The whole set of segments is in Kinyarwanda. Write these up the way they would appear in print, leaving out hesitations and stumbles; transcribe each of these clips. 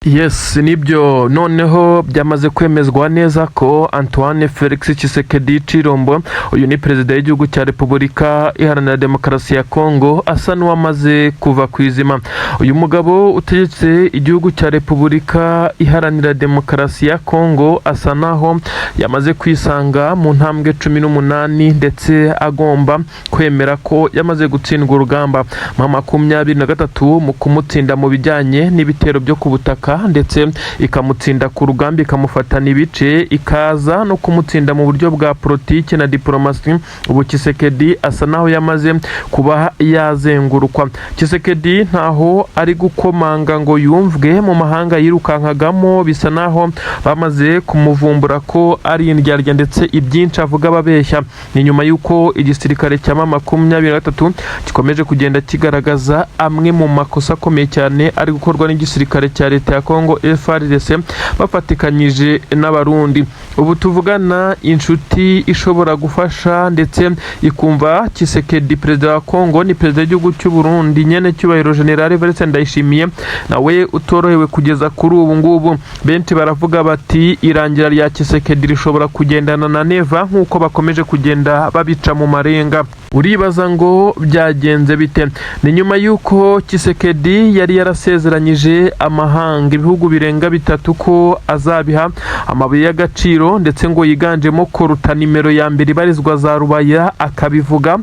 Yes, nibyo noneho byamaze kwemezwa neza ko Antoine Felix Tshisekedi Tshilombo uyu ni perezida w'igihugu cya Repubulika Iharanira Demokarasi ya Kongo asa n'uwamaze kuva ku izima. Uyu mugabo utegetse igihugu cya Repubulika Iharanira Demokarasi ya Kongo asa naho yamaze kwisanga mu ntambwe 18 ndetse agomba kwemera ko yamaze gutsindwa urugamba mu 23 mu kumutsinda mu bijyanye n'ibitero byo ku butaka ndetse ikamutsinda ku rugamba ikamufatana ibice ikaza no kumutsinda mu buryo bwa politiki na diplomasi. Ubu Tshisekedi asa naho yamaze kuba yazengurukwa. Tshisekedi ntaho ari gukomanga ngo yumvwe mu mahanga yirukankagamo, bisa naho bamaze kumuvumbura ko ari indyarya ndetse ibyinshi avuga babeshya. Ni nyuma yuko igisirikare cya 23 gikomeje kugenda kigaragaza amwe mu makosa akomeye cyane ari gukorwa n'igisirikare cya leta ya Kongo FARDC bafatikanyije n'abarundi. Ubu tuvugana inshuti ishobora gufasha ndetse ikumva Tshisekedi perezida wa Kongo ni perezida w'igihugu cy'u Burundi nyene cyubahiro General Evariste Ndayishimiye, nawe utorohewe kugeza kuri ubu ngubu. Benshi baravuga bati irangira rya Tshisekedi rishobora kugendana na neva nk'uko bakomeje kugenda babica mu marenga. Uribaza ngo byagenze bite? Ni nyuma yuko Tshisekedi yari yarasezeranyije amahanga ibihugu birenga 3 ko azabiha amabuye y'agaciro ndetse ngo yiganjemo koruta nimero ya mbere ibarizwa za Rubaya, akabivuga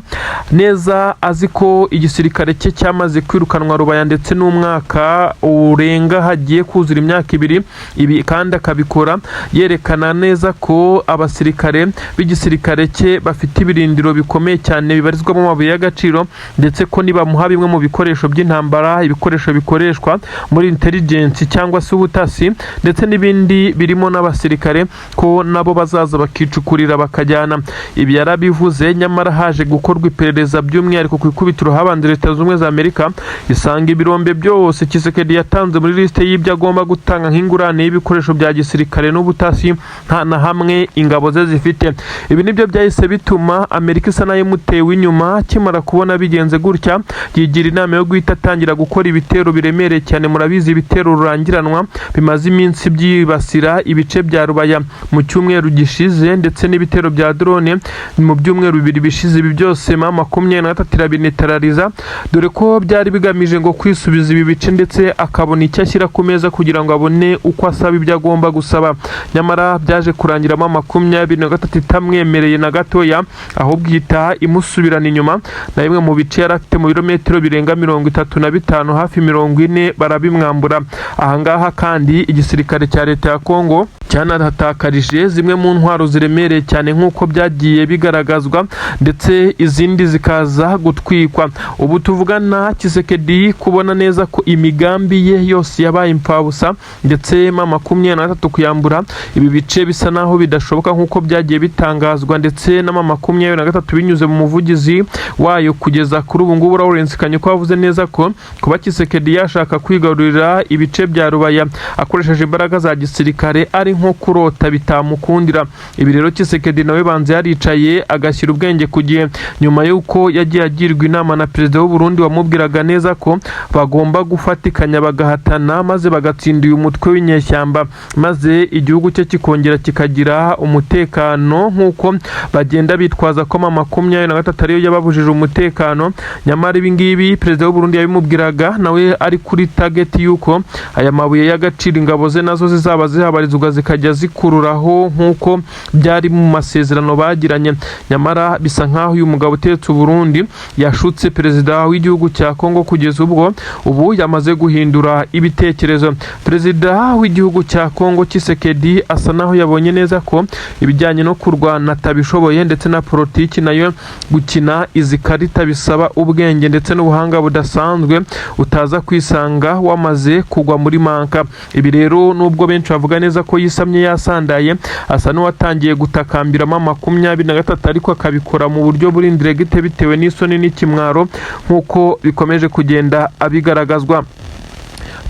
neza azi ko igisirikare cye cyamaze kwirukanwa Rubaya ndetse n'umwaka urenga hagiye kuzura imyaka 2. Ibi kandi akabikora yerekana neza ko abasirikare b'igisirikare cye bafite ibirindiro bikomeye cyane bibarizwamo amabuye y'agaciro ndetse ko nibamuha bimwe mu bikoresho by'intambara, ibikoresho bikoreshwa muri intelligence cyangwa se ubutasi ndetse n'ibindi birimo n'abasirikare ko nabo bazaza bakicukurira bakajyana. Ibi yarabivuze, nyamara haje gukorwa iperereza by'umwihariko ku ikubitiro habanje Leta z'Ubumwe za Amerika isanga ibirombe byose Tshisekedi yatanze muri liste y'ibyo agomba gutanga nk'ingurane y'ibikoresho bya gisirikare n'ubutasi nta na hamwe ingabo ze zifite. Ibi nibyo byahise bituma Amerika isa nayo mutewe inyuma. Kimara kubona bigenze gutya, yigira inama yo guhita atangira gukora ibitero biremereye cyane. Murabizi ibitero rurangiranwa bimaze iminsi byibasira ibice bya Rubaya mu cyumweru gishize ndetse n'ibitero bya drone mu byumweru 2 bishize. Ibi byose 23 irabinitarariza, dore ko byari bigamije ngo kwisubiza ibi bice ndetse akabona icyo ashyira ku meza kugira ngo abone uko asaba ibyo agomba gusaba. Nyamara byaje kurangira 23 itamwemereye na gatoya, ahubwo ihita imusubirana inyuma na bimwe mu bice yari afite mu birometero birenga 35 hafi 40 barabimwambura. Ahangaha kandi igisirikare cya leta ya Kongo cyanatakarije zimwe mu ntwaro ziremereye cyane nk'uko byagiye bigaragazwa ndetse izindi zikaza gutwikwa. Ubu tuvugana Tshisekedi kubona neza ko imigambi ye yose yabaye impfabusa ndetse 23 kuyambura ibi bice bisa naho bidashoboka nk'uko byagiye bitangazwa ndetse na 23 binyuze mu muvugizi wayo kugeza kuri ubu ngubu. Lawrence Kanyuka wavuze neza ko kuba Tshisekedi yashaka kwigarurira ibice bya Rubaya akoresheje imbaraga za gisirikare ari nko kurota bitamukundira. Ibi rero Tshisekedi nawe banze yaricaye agashyira ubwenge ku gihe, nyuma yuko yagiye agirwa inama na perezida w'u Burundi wamubwiraga neza ko bagomba gufatikanya bagahatana maze bagatsinda uyu mutwe w'inyeshyamba maze igihugu cye kikongera kikagira umutekano nk'uko bagenda bitwaza ko 23 ariyo yababujije umutekano. Nyamara ibi ngibi perezida w'u Burundi yabimubwiraga nawe ari kuri target yuko aya mabuye y'agaciro ingabo ze nazo zizaba zihabarizwa zikajya zikururaho nk'uko byari mu masezerano bagiranye. Nyamara bisa nkaho uyu mugabo utetse u Burundi yashutse perezida w'igihugu cya Kongo kugeza ubwo ubu yamaze guhindura ibitekerezo. Perezida w'igihugu cya Kongo Tshisekedi asa naho yabonye neza ko ibijyanye no kurwana atabishoboye ndetse na politiki nayo gukina izi karita bisaba ubwenge ndetse n'ubuhanga budasanzwe utaza kwisanga wamaze kugwa muri manka. Ibi rero nubwo benshi bavuga neza ko yisamye yasandaye, asa n'uwatangiye gutakambira 23 ariko akabikora mu buryo buri indiregite bitewe n'isoni n'ikimwaro nk'uko bikomeje kugenda abigaragazwa.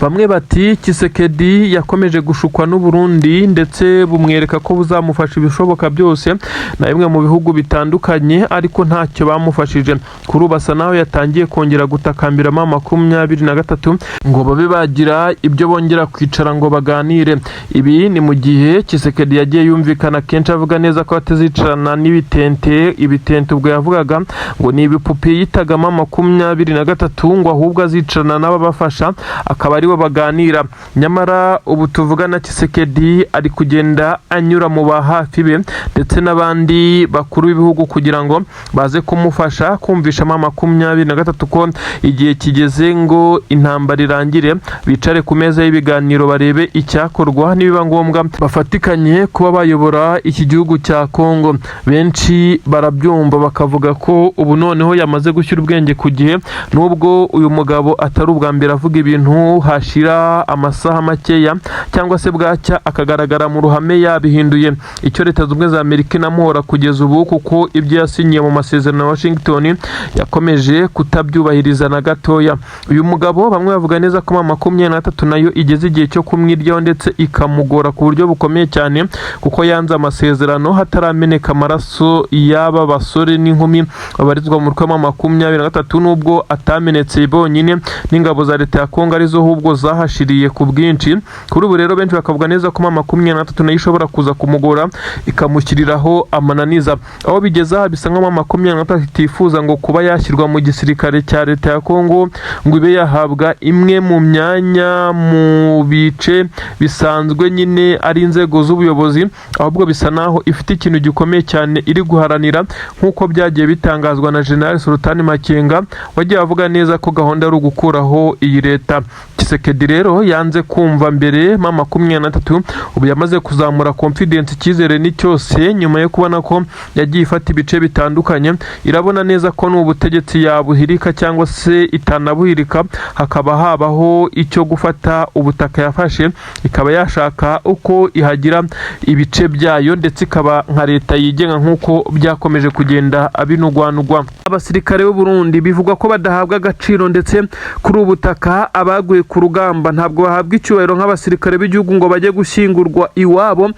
bamwe bati Tshisekedi yakomeje gushukwa n'u Burundi ndetse bumwereka ko buzamufasha ibishoboka byose na bimwe mu bihugu bitandukanye ariko ntacyo bamufashije. Kuri basa naho yatangiye kongera gutakambira mama 23 ngo babe bagira ibyo bongera kwicara ngo baganire. Ibi ni mu gihe Tshisekedi yagiye yumvikana kenshi avuga neza ko atazicarana ibitente ubwo yavugaga ngo ni ibipupe yitaga mama 23 ngo ahubwo azicarana n'ababafasha akaba aribo baganira. Nyamara ubu tuvugana Tshisekedi ari kugenda anyura mu bahafi be ndetse n'abandi bakuru b'ibihugu kugira ngo baze kumufasha kumvisha mama 23 ko igihe kigeze ngo intambara irangire, bicare ku meza y'ibiganiro barebe icyakorwa, nibiba ngombwa bafatikanye kuba bayobora iki gihugu cya Kongo. Benshi barabyumva bakavuga ko ubu noneho yamaze gushyira ubwenge ku gihe, nubwo uyu mugabo atari ubwa mbere avuga ibintu hashira amasaha makeya cyangwa se bwacya akagaragara mu ruhame yabihinduye. Icyo Leta Zunze Ubumwe za Amerika inamuhora kugeza ubu kuko ibyo yasinyiye mu masezerano ya Washington yakomeje kutabyubahiriza na gatoya. Uyu mugabo bamwe bavuga neza ko mama 23 nayo igeze igihe cyo kumwiryaho ndetse ikamugora ku buryo bukomeye cyane kuko yanze amasezerano hatarameneka amaraso y'aba basore n'inkumi babarizwa mu rukama mama 23 nubwo atamenetse bonyine n'ingabo za Leta ya Kongo arizo hubwo zahashiriye ku bwinshi. Kuri ubu rero benshi bakavuga neza ko mama 23 nayo ishobora kuza kumugora ikamushyiriraho amananiza. Aho bigeza bisa nka mama 23 itifuza ngo kuba yashyirwa mu gisirikare cya Leta ya Kongo ngo ibe yahabwa imwe mu myanya mu bice bisanzwe nyine ari inzego z'ubuyobozi, ahubwo bisa naho ifite ikintu gikomeye cyane iri guharanira nk'uko byagiye bitangazwa na General Sultan Makenga wagiye avuga neza ko gahunda ari ugukuraho iyi leta. Tshisekedi rero yanze kumva mbere mama 23 ubu yamaze kuzamura confidence icyizere ni cyose nyuma yo kubona ko yagiye ifata ibice bitandukanye. Irabona neza ko n'ubutegetsi yabuhirika cyangwa se itanabuhirika hakaba habaho icyo gufata ubutaka yafashe, ikaba yashaka uko ihagira ibice byayo ndetse ikaba nka leta yigenga nk'uko byakomeje kugenda abinugwanugwa. Abasirikare b'u Burundi bivugwa ko badahabwa agaciro ndetse kuri ubutaka abaguye ku rugamba ntabwo bahabwa icyubahiro nk'abasirikare b'igihugu ngo bajye gushyingurwa iwabo,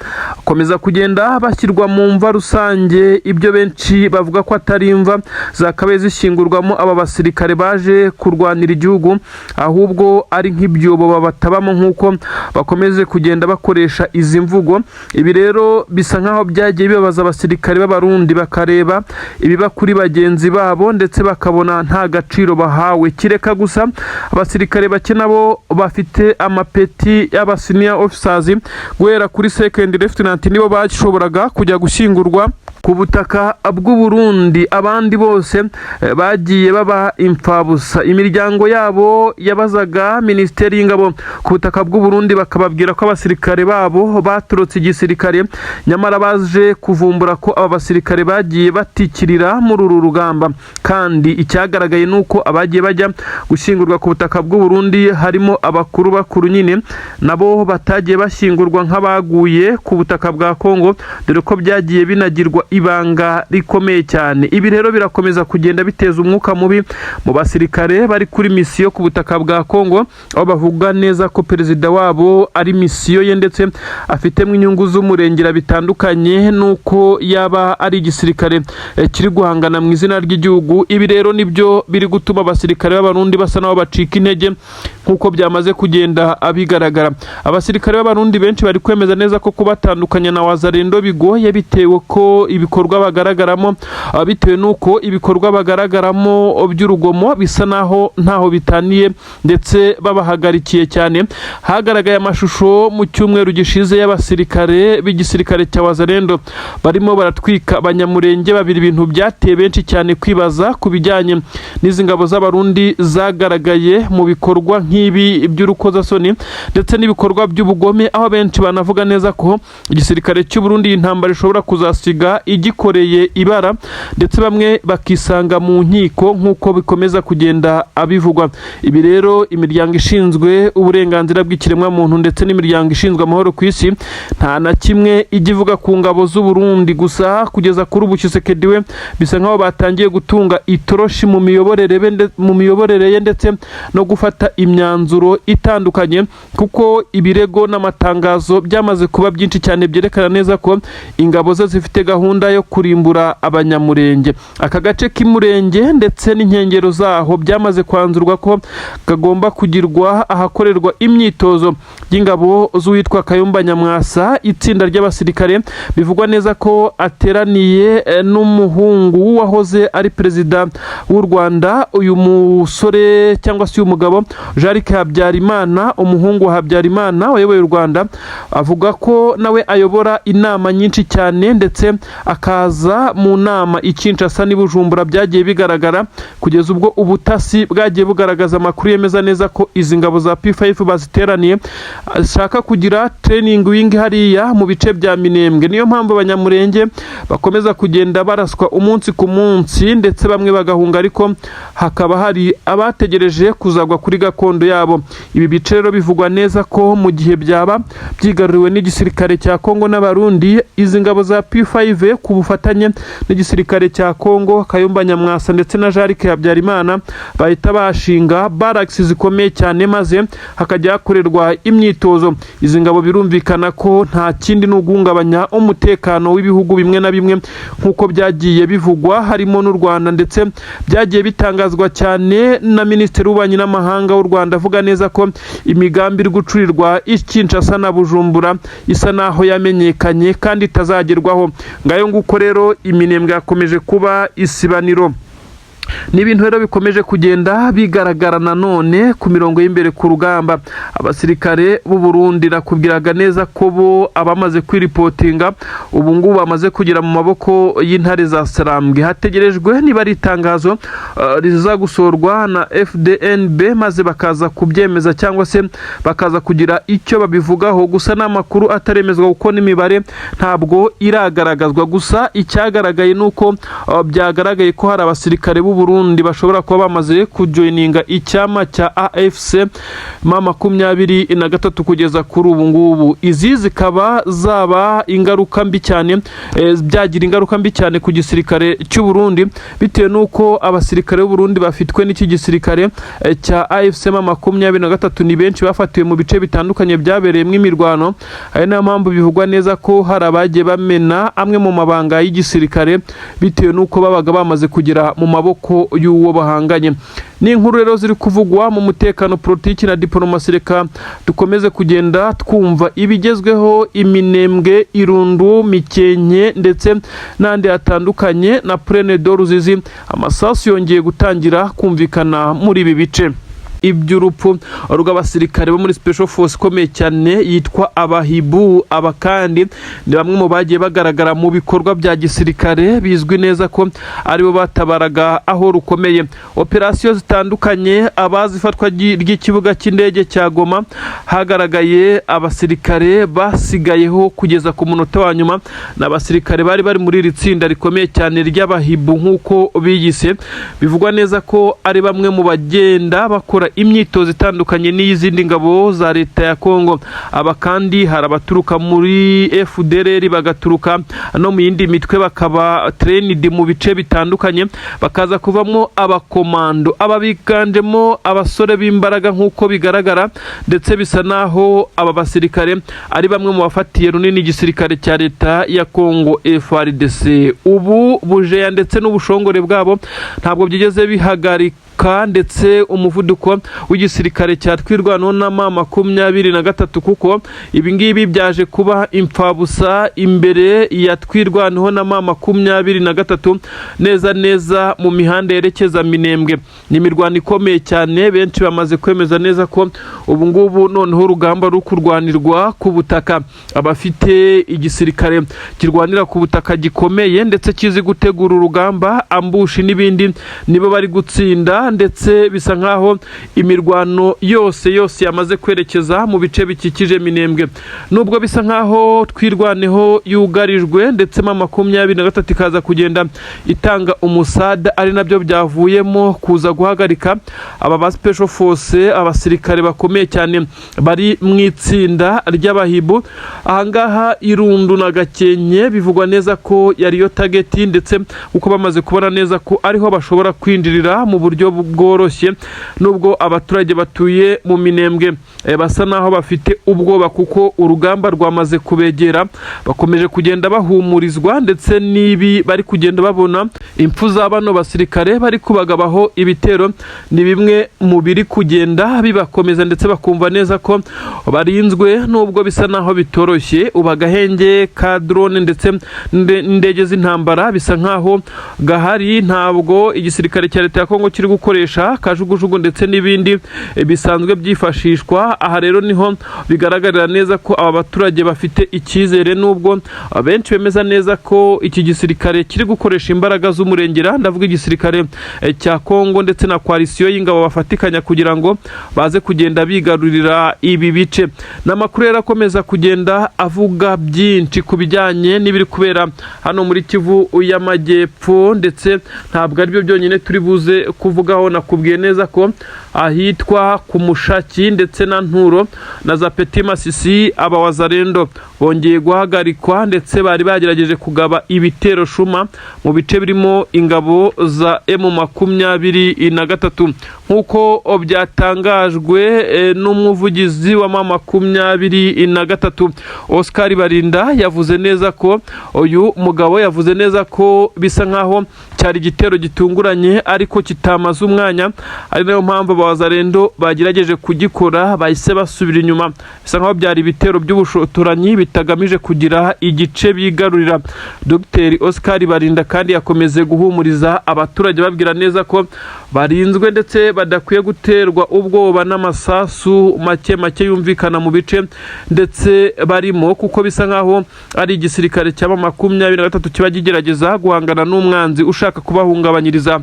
komeza kugenda bashyirwa mu mva rusange. Ibyo benshi bavuga ko atari imva zakabaye zishyingurwamo aba basirikare baje kurwanira igihugu, ahubwo ari nk'ibyobo babatabamo nk'uko bakomeze kugenda bakoresha izi mvugo. Ibi rero bisa nkaho byagiye bibabaza abasirikare b'Abarundi bakareba ibiba kuri bagenzi babo ndetse bakabona nta gaciro bahawe. Kireka gusa abasirikare bake nabo bafite amapeti y'aba senior officers guhera kuri second lieutenant nibo bashoboraga kujya gushyingurwa ku butaka bw'u Burundi, abandi bose bagiye baba imfabusa. Imiryango yabo yabazaga Minisiteri y'Ingabo ku butaka bw'u Burundi bakababwira ko abasirikare babo baturutse igisirikare, nyamara baje kuvumbura ko aba basirikare bagiye batikirira muri uru rugamba. Kandi icyagaragaye nuko abagiye bajya gushyingurwa ku butaka bw'u Burundi harimo abakuru nyine nabo batagiye bashyingurwa nk'abaguye ku butaka bwa Kongo, dore ko byagiye binagirwa ibanga rikomeye cyane. Ibi rero birakomeza kugenda biteza umwuka mubi mu basirikare bari kuri misiyo ku butaka bwa Kongo, aho bavuga neza ko perezida wabo ari misiyo ye ndetse afitemo inyungu z'umurengera bitandukanye nuko yaba ari igisirikare kiri guhangana mu izina ry'igihugu. Ibi rero nibyo biri gutuma abasirikare b'Abarundi basa naho bacika intege nkuko byamaze kugenda abigaragara. Abasirikare b'Abarundi benshi bari kwemeza neza ko kubatandukanya na Wazalendo bigoye bitewe ko ibikorwa bagaragaramo bitewe nuko ibikorwa bagaragaramo by'urugomo bisa naho ntaho bitaniye ndetse babahagarikiye cyane. Hagaragaye amashusho mu cyumweru gishize y'abasirikare b'igisirikare cya Wazalendo barimo baratwika abanyamurenge babiri, ibintu byateye benshi cyane kwibaza ku bijyanye n'izi ngabo z'Abarundi zagaragaye mu bikorwa nk'ibi by'urukozasoni ndetse n'ibikorwa by'ubugome, aho benshi banavuga neza ko igisirikare cy'u Burundi intambara ishobora kuzasiga igikoreye ibara ndetse bamwe bakisanga mu nkiko nk'uko bikomeza kugenda abivugwa. Ibi rero imiryango ishinzwe uburenganzira bw'ikiremwamuntu ndetse n'imiryango ishinzwe amahoro ku isi nta na kimwe ijya ivuga ku ngabo z'u Burundi. Gusa kugeza kuri ubu Tshisekedi we bisa nkaho batangiye gutunga itoroshi mu miyoborere ye ndetse no gufata imyanzuro itandukanye, kuko ibirego n'amatangazo byamaze kuba byinshi cyane byerekana neza ko ingabo ze zifite gahunda yo kurimbura abanyamurenge. Aka gace k'imurenge ndetse n'inkengero zaho byamaze kwanzurwa ko kagomba kugirwa ahakorerwa imyitozo y'ingabo z'uwitwa Kayumba Nyamwasa. Itsinda ry'abasirikare bivugwa neza ko ateraniye n'umuhungu wahoze ari perezida w'u Rwanda, uyu musore cyangwa se uyu mugabo Jean-Luc Habyarimana, umuhungu wa Habyarimana wayoboye u Rwanda. Avuga ko nawe ayobora inama nyinshi cyane ndetse akaza mu nama i Kinshasa n'i Bujumbura. Byagiye bigaragara kugeza ubwo ubutasi bwagiye bugaragaza amakuru yemeza neza ko izi ngabo za P5 baziteraniye ashaka kugira training wing hariya mu bice bya Minembwe. Niyo mpamvu abanyamurenge bakomeza kugenda baraswa umunsi ku munsi ndetse bamwe bagahunga, ariko hakaba hari abategereje kuzagwa kuri gakondo yabo. Ibi bice rero bivugwa neza ko mu gihe byaba byigaruriwe n'igisirikare cya Kongo n'Abarundi, izi ngabo za P5 ku bufatanye n'igisirikare cya Kongo, Kayumba Nyamwasa ndetse na Jean-Luc Habyarimana bahita bashinga barracks zikomeye cyane maze hakajya hakorerwa imyitozo. Izi ngabo birumvikana ko nta kindi n'uguhungabanya umutekano w'ibihugu bimwe na bimwe nk'uko byagiye bivugwa harimo n'u Rwanda, ndetse byagiye bitangazwa cyane na Minisitiri w'Ububanyi n'Amahanga w'u Rwanda avuga neza ko imigambi iri gucurirwa i Kinshasa na Bujumbura isa naho yamenyekanye kandi itazagerwaho. Ngayo nguko rero Iminembwe yakomeje kuba isibaniro. Ni ibintu rero bikomeje kugenda bigaragara nanone ku mirongo y'imbere ku rugamba. Abasirikare b'u Burundi nakubwiraga neza ko bo abamaze kwiripotinga ubu ngubu bamaze kugira mu maboko y'intare za Sarambwe. Hategerejwe niba ari itangazo riza gusorwa na FDNB maze bakaza kubyemeza cyangwa se bakaza kugira icyo babivugaho. Gusa n'amakuru ataremezwa kuko n'imibare ntabwo iragaragazwa. Gusa icyagaragaye nuko byagaragaye ko hari abasirikare b'u Burundi bashobora kuba bamaze kujoininga icyama cya AFC M23 kugeza kuri ubu ngubu. Izi zikaba zaba ingaruka mbi cyane, byagira ingaruka mbi cyane ku gisirikare cy'u Burundi bitewe nuko abasirikare b'u Burundi bafitwe n'iki gisirikare cya AFC M23 ni benshi bafatiwe mu bice bitandukanye byabereyemo imirwano. Ari nayo mpamvu bivugwa neza ko hari abagiye bamena amwe mu mabanga y'igisirikare bitewe nuko babaga bamaze kugira mu maboko y'uwo bahanganye. Ni inkuru rero ziri kuvugwa mu mutekano, politiki na diplomasi. Reka dukomeze kugenda twumva ibigezweho Iminembwe, Irundu, Mikenke ndetse n'andi atandukanye na Plaine de Ruzizi. Amasasu yongeye gutangira kumvikana muri ibi bice. Iby'urupfu rw'abasirikare bo muri Special Force ikomeye cyane yitwa Abahibu. Aba kandi ni bamwe mu bagiye bagaragara mu bikorwa bya gisirikare bizwi neza ko aribo batabaraga aho rukomeye. Operasiyo zitandukanye, abazifatwa ry'ikibuga cy'indege cya Goma hagaragaye abasirikare basigayeho kugeza ku munota wa nyuma. N'abasirikare bari muri iri tsinda rikomeye cyane ry'Abahibu nk'uko biyise. Bivugwa neza ko ari bamwe mu bagenda bakora imyitozo itandukanye n'izindi ngabo za leta ya Kongo. Aba kandi hari abaturuka muri FDLR bagaturuka no mu yindi mitwe bakaba trained mu bice bitandukanye, bakaza kuvamo abakomando. Aba biganjemo abasore b'imbaraga nk'uko bigaragara, ndetse bisa naho aba basirikare ari bamwe mu bafatiye runini igisirikare cya leta ya Kongo FARDC. Ubu bujeya ndetse n'ubushongore bwabo ntabwo byigeze bihagarika ndetse umuvuduko w'igisirikare cya twirwanaho na M23 kuko ibi ngibi byaje kuba impfabusa imbere ya twirwanaho na M23 neza mu mihanda yerekeza Minembwe. Ni imirwano ikomeye cyane, benshi bamaze kwemeza neza ko ubu ngubu noneho urugamba ruri kurwanirwa ku butaka. Abafite igisirikare kirwanira ku butaka gikomeye ndetse kizi gutegura urugamba, ambushi n'ibindi nibo bari gutsinda. Rwanda ndetse bisa nkaho imirwano yose yamaze kwerekeza mu bice bikikije Minembwe. Nubwo bisa nkaho twirwaneho yugarijwe ndetse ma 23 ikaza kugenda itanga umusada, ari nabyo byavuyemo kuza guhagarika aba ba special force, abasirikare bakomeye cyane bari mu itsinda ry'abahibu. Ahangaha Irundu na Gakenke bivugwa neza ko yari yo target, ndetse uko bamaze kubona neza ko ariho bashobora kwinjirira mu buryo bworoshye, nubwo abaturage batuye mu Minembwe basa naho bafite ubwoba kuko urugamba rwamaze kubegera. Bakomeje kugenda bahumurizwa, ndetse nibi bari kugenda babona impfu za bano basirikare bari kubagabaho ibitero ni bimwe mu biri kugenda bibakomeza, ndetse bakumva neza ko barinzwe nubwo bisa naho bitoroshye. Ubagahenge ka drone ndetse n'indege z'intambara bisa nkaho gahari, ntabwo igisirikare cya leta ya Kongo kiri gukoresha kajugujugu ndetse n'ibindi bisanzwe byifashishwa. Aha rero niho bigaragarira neza ko aba baturage bafite icyizere, nubwo benshi bemeza neza ko iki gisirikare kiri gukoresha imbaraga z'umurengera, ndavuga igisirikare cya Kongo ndetse na coalition y'ingabo bafatikanya kugira ngo baze kugenda bigarurira ibi bice. N'amakuru yarakomeza kugenda avuga byinshi ku bijyanye n'ibiri kubera hano muri Kivu y'Amajyepfo, ndetse ntabwo ari byo byonyine turi buze kuvugaho. Nakubwiye neza ko ahitwa ku Mushaki ndetse na Nturo na za Petit Masisi aba wazarendo bongeye guhagarikwa, ndetse bari bagerageje kugaba ibitero shuma mu bice birimo ingabo za M23 nkuko byatangajwe n'umuvugizi wa M23 Oscar Barinda. Yavuze neza ko uyu mugabo yavuze neza ko bisa nkaho cyari igitero gitunguranye ariko kitamaze umwanya, ari nayo mpamvu abazarendo bagerageje kugikora bahise basubira inyuma. Bisa nkaho byari ibitero by'ubushotoranyi bitagamije kugira igice bigarurira. Dr Oscar Barinda kandi yakomeze guhumuriza abaturage babwira neza ko barinzwe ndetse badakwiye guterwa ubwoba n'amasasu make yumvikana mu bice ndetse barimo, kuko bisa nkaho ari igisirikare cya 23 kiba kigerageza guhangana n'umwanzi ushaka kubahungabanyiriza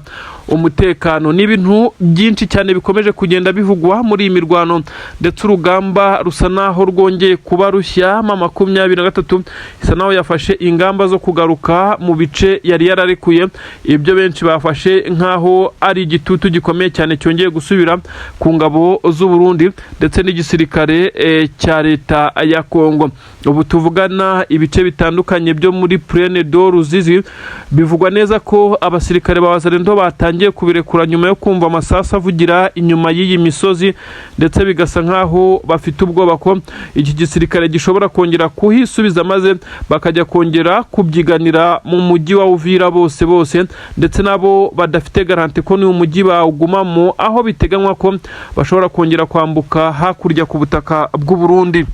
umutekano. N'ibintu byinshi cyane bikomeje kugenda bivugwa muri iyi mirwano, ndetse urugamba rusa naho rwongeye kuba rushya. 23 isa naho yafashe ingamba zo kugaruka mu bice yari yararekuye, ibyo benshi bafashe nkaho ari igitutu gikomeye cyane cyongeye gusubira ku ngabo z'u Burundi ndetse n'igisirikare cya leta ya Kongo. Ubu tuvugana ibice bitandukanye byo muri Plaine de Ruzizi bivugwa neza ko abasirikare b'abazarendo batangiye kubirekura nyuma yo kumva amasasu avugira inyuma y'iyi misozi, ndetse bigasa nkaho bafite ubwoba ko iki gisirikare gishobora kongera kuhisubiza maze bakajya kongera kubyiganira mu mujyi wa Uvira bose, ndetse nabo badafite garanti ko ni umujyi bawugumamo, aho biteganywa ko bashobora kongera kwambuka hakurya ku butaka bw'u Burundi.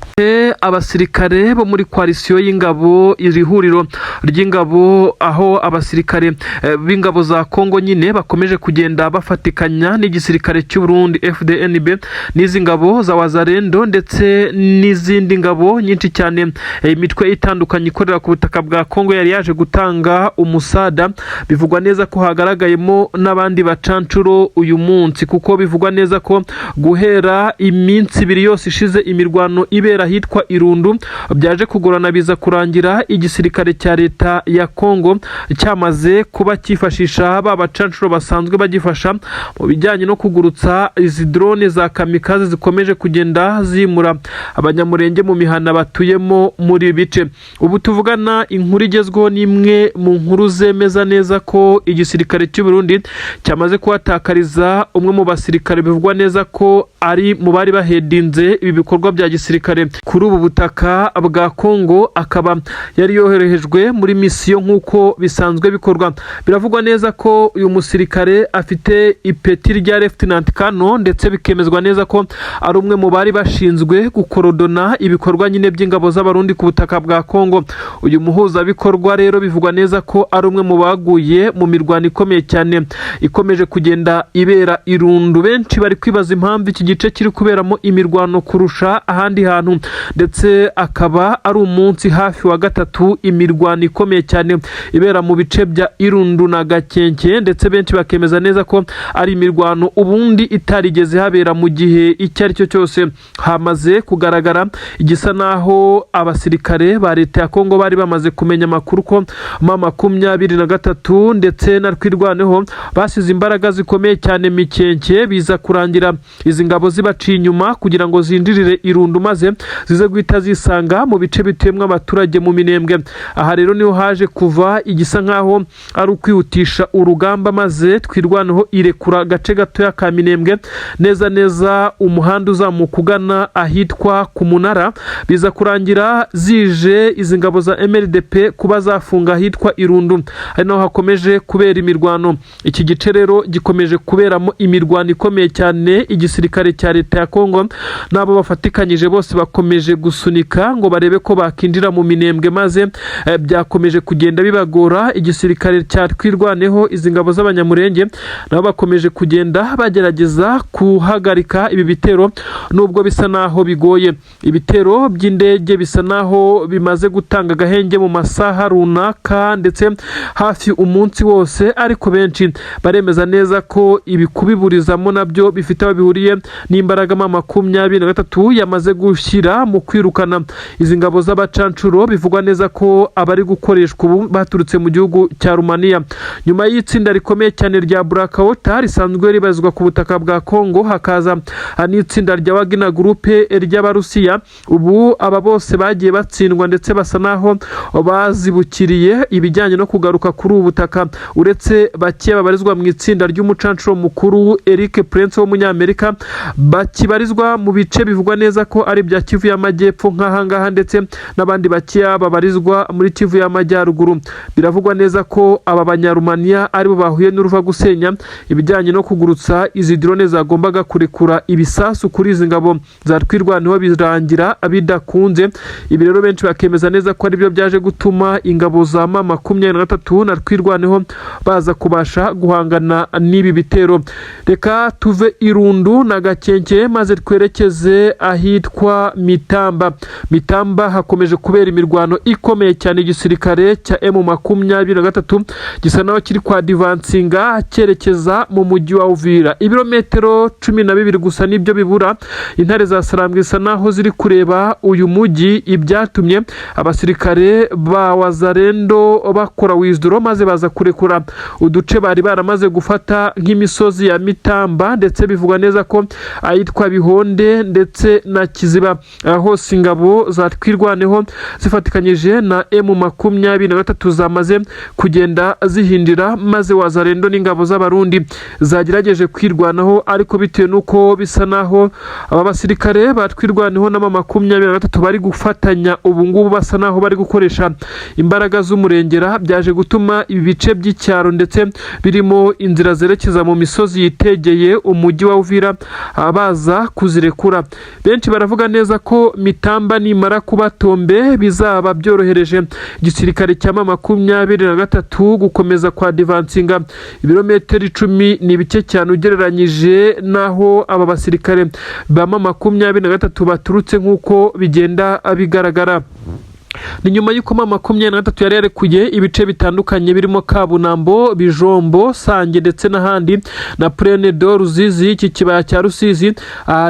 Abasirikare bo muri coalition y'ingabo, iri huriro ry'ingabo, aho abasirikare b'ingabo za Kongo nyine bakomeje kugenda bafatikanya n'igisirikare cy'u Burundi FDNB n'izi ngabo za wazarendo ndetse n'izindi ngabo nyinshi cyane, imitwe itandukanye ikorera ku butaka bwa Kongo yari yaje gutanga umusada. Bivugwa neza ko hagaragayemo n'abandi bacancuro uyu munsi, kuko bivugwa neza ko guhera iminsi 2 yose ishize imirwano ibera hitwa Irundu byaje kugorana, biza kurangira igisirikare cya leta ya Kongo cyamaze kuba cyifashisha ba bacancuro basanzwe bagifasha mu bijyanye no kugurutsa izi drone za kamikaze zikomeje kugenda zimura abanyamurenge mu mihana batuyemo muri bice. Ubu tuvugana inkuru igezweho n'imwe mu nkuru zemeza neza ko igisirikare cy'u Burundi cyamaze kuhatakariza umwe mu basirikare bivugwa neza ko ari mu bari bahedinze ibi bikorwa bya gisirikare kuri ubu butaka bwa Kongo, akaba yari yoherejwe muri misiyo nk'uko bisanzwe bikorwa. Biravugwa neza ko uyu musirikare afite ipeti rya Lieutenant Colonel, ndetse bikemezwa neza ko ari umwe mu bari bashinzwe gukorodona ibikorwa nyine by'ingabo z'abarundi ku butaka bwa Kongo. Uyu muhuza bikorwa rero bivugwa neza ko ari umwe mu baguye mu mirwano ikomeye cyane ikomeje kugenda ibera Irundu. Benshi bari kwibaza impamvu iki gice kiri kuberamo imirwano kurusha ahandi hantu, ndetse akaba ari umunsi hafi wa 3 imirwano ikomeye cyane ibera mu bice bya Irundu na Gakenke, ndetse benshi bakemeza neza ko ari imirwano ubundi itarigeze habera mu gihe icyo ari cyo cyose. Hamaze kugaragara igisa naho abasirikare ba leta ya Kongo bari bamaze kumenya amakuru ko M23 ndetse na Twirwaneho basize imbaraga zikomeye cyane Mikenke, biza kurangira izi ngabo zibaciye inyuma kugira ngo zindirire Irundu maze zize guhita zisanga mu bice bituyemwe abaturage mu Minembwe. Aha rero niho haje kuva igisa nkaho ari ukwihutisha urugamba maze Twirwaneho irekura gace gatoya ka Minembwe neza umuhanda uzamuka ugana ahitwa ku Munara, biza kurangira zije izi ngabo za MLDP kuba zafunga ahitwa Irundu, ari naho hakomeje kubera imirwano. Iki gice rero gikomeje kuberamo imirwano ikomeye cyane. Igisirikare cya leta ya Kongo nabo bafatikanyije bose bakomeje gusunika ngo barebe ko bakinjira mu Minembwe maze byakomeje kugenda bibagora. Igisirikare cya Twirwaneho izi ngabo z'abanyamurenge nabo bakomeje kugenda bagerageza kuhagarika ibi bitero nubwo bisa naho bigoye. Ibitero by'indege bisa naho bimaze gutanga gahenge mu masaha runaka ndetse hafi umunsi wose, ariko benshi baremeza neza ko ibi kubiburizamo nabyo bifite aho bihuriye n'imbaraga M23 yamaze gushyira mu kwirukana izi ngabo z'abacancuro. Bivugwa neza ko abari gukoreshwa ubu baturutse mu gihugu cya Rumania nyuma y'itsinda rikomeye cyane rya Blackwater risanzwe ribazwa ku butaka bwa Kongo, hakaza n'itsinda rya Wagner Group ry'Abarusiya. Ubu aba bose bagiye batsindwa ndetse basa naho bazibukiriye ibijyanye no kugaruka kuri ubu butaka, uretse bake babarizwa mu itsinda ry'umucancuro mukuru Eric Prince w'umunyamerika bakibarizwa mu bice bivugwa neza ko ari bya Kivu y'Amajyepfo nk'ahangaha, ndetse n'abandi bakeya babarizwa muri Kivu y'Amajyaruguru. Biravugwa neza ko aba banyarumaniya aribo bahuye n'uruva gusenya ibijyanye no kugurutsa izi drone zagombaga kurekura ibisasu kuri izi ngabo za Twirwaneho birangira bidakunze. Ibi rero benshi bakemeza neza ko aribyo byaje gutuma ingabo za M23 na Twirwaneho baza kubasha guhangana n'ibi bitero. Reka tuve Irundu na Gakenke maze twerekeze ahitwa Mitamba hakomeje kubera imirwano ikomeye cyane. Igisirikare cya M23 gisa naho kiri kwa divansinga cyerekeza mu mujyi wa Uvira. Ibirometero 12 gusa nibyo bibura intare za Sarambwe isa naho ziri kureba uyu mujyi, ibyatumye abasirikare ba Wazalendo bakora withdraw maze baza kurekura uduce bari baramaze gufata nk'imisozi ya Mitamba, ndetse bivugwa neza ko ayitwa Bihonde ndetse na Kiziba. Hose ingabo za Twirwaneho zifatikanyije na M23 zamaze kugenda zihindira, maze Wazalendo n'ingabo z'abarundi zagerageje kwirwanaho, ariko bitewe nuko bisa naho aba basirikare ba Twirwaneho na M23 bari gufatanya ubu ngubu basa naho bari gukoresha imbaraga z'umurengera, byaje gutuma ibi bice by'icyaro ndetse birimo inzira zerekeza mu misozi yitegeye umujyi wa Uvira baza kuzirekura. Benshi baravuga neza ko Mitamba nimara kuba tombe bizaba byorohereje igisirikare cya M23 gukomeza kwa divansinga. Ibirometero 10 ni bike cyane ugereranyije naho aba basirikare ba M23 baturutse nk'uko bigenda bigaragara. Ni nyuma y'uko M23 yari yarekuye ibice bitandukanye birimo Kabunambo, Bijombo, Sange ndetse n'ahandi na Plaine de Ruzizi, iki kibaya cya Rusizi.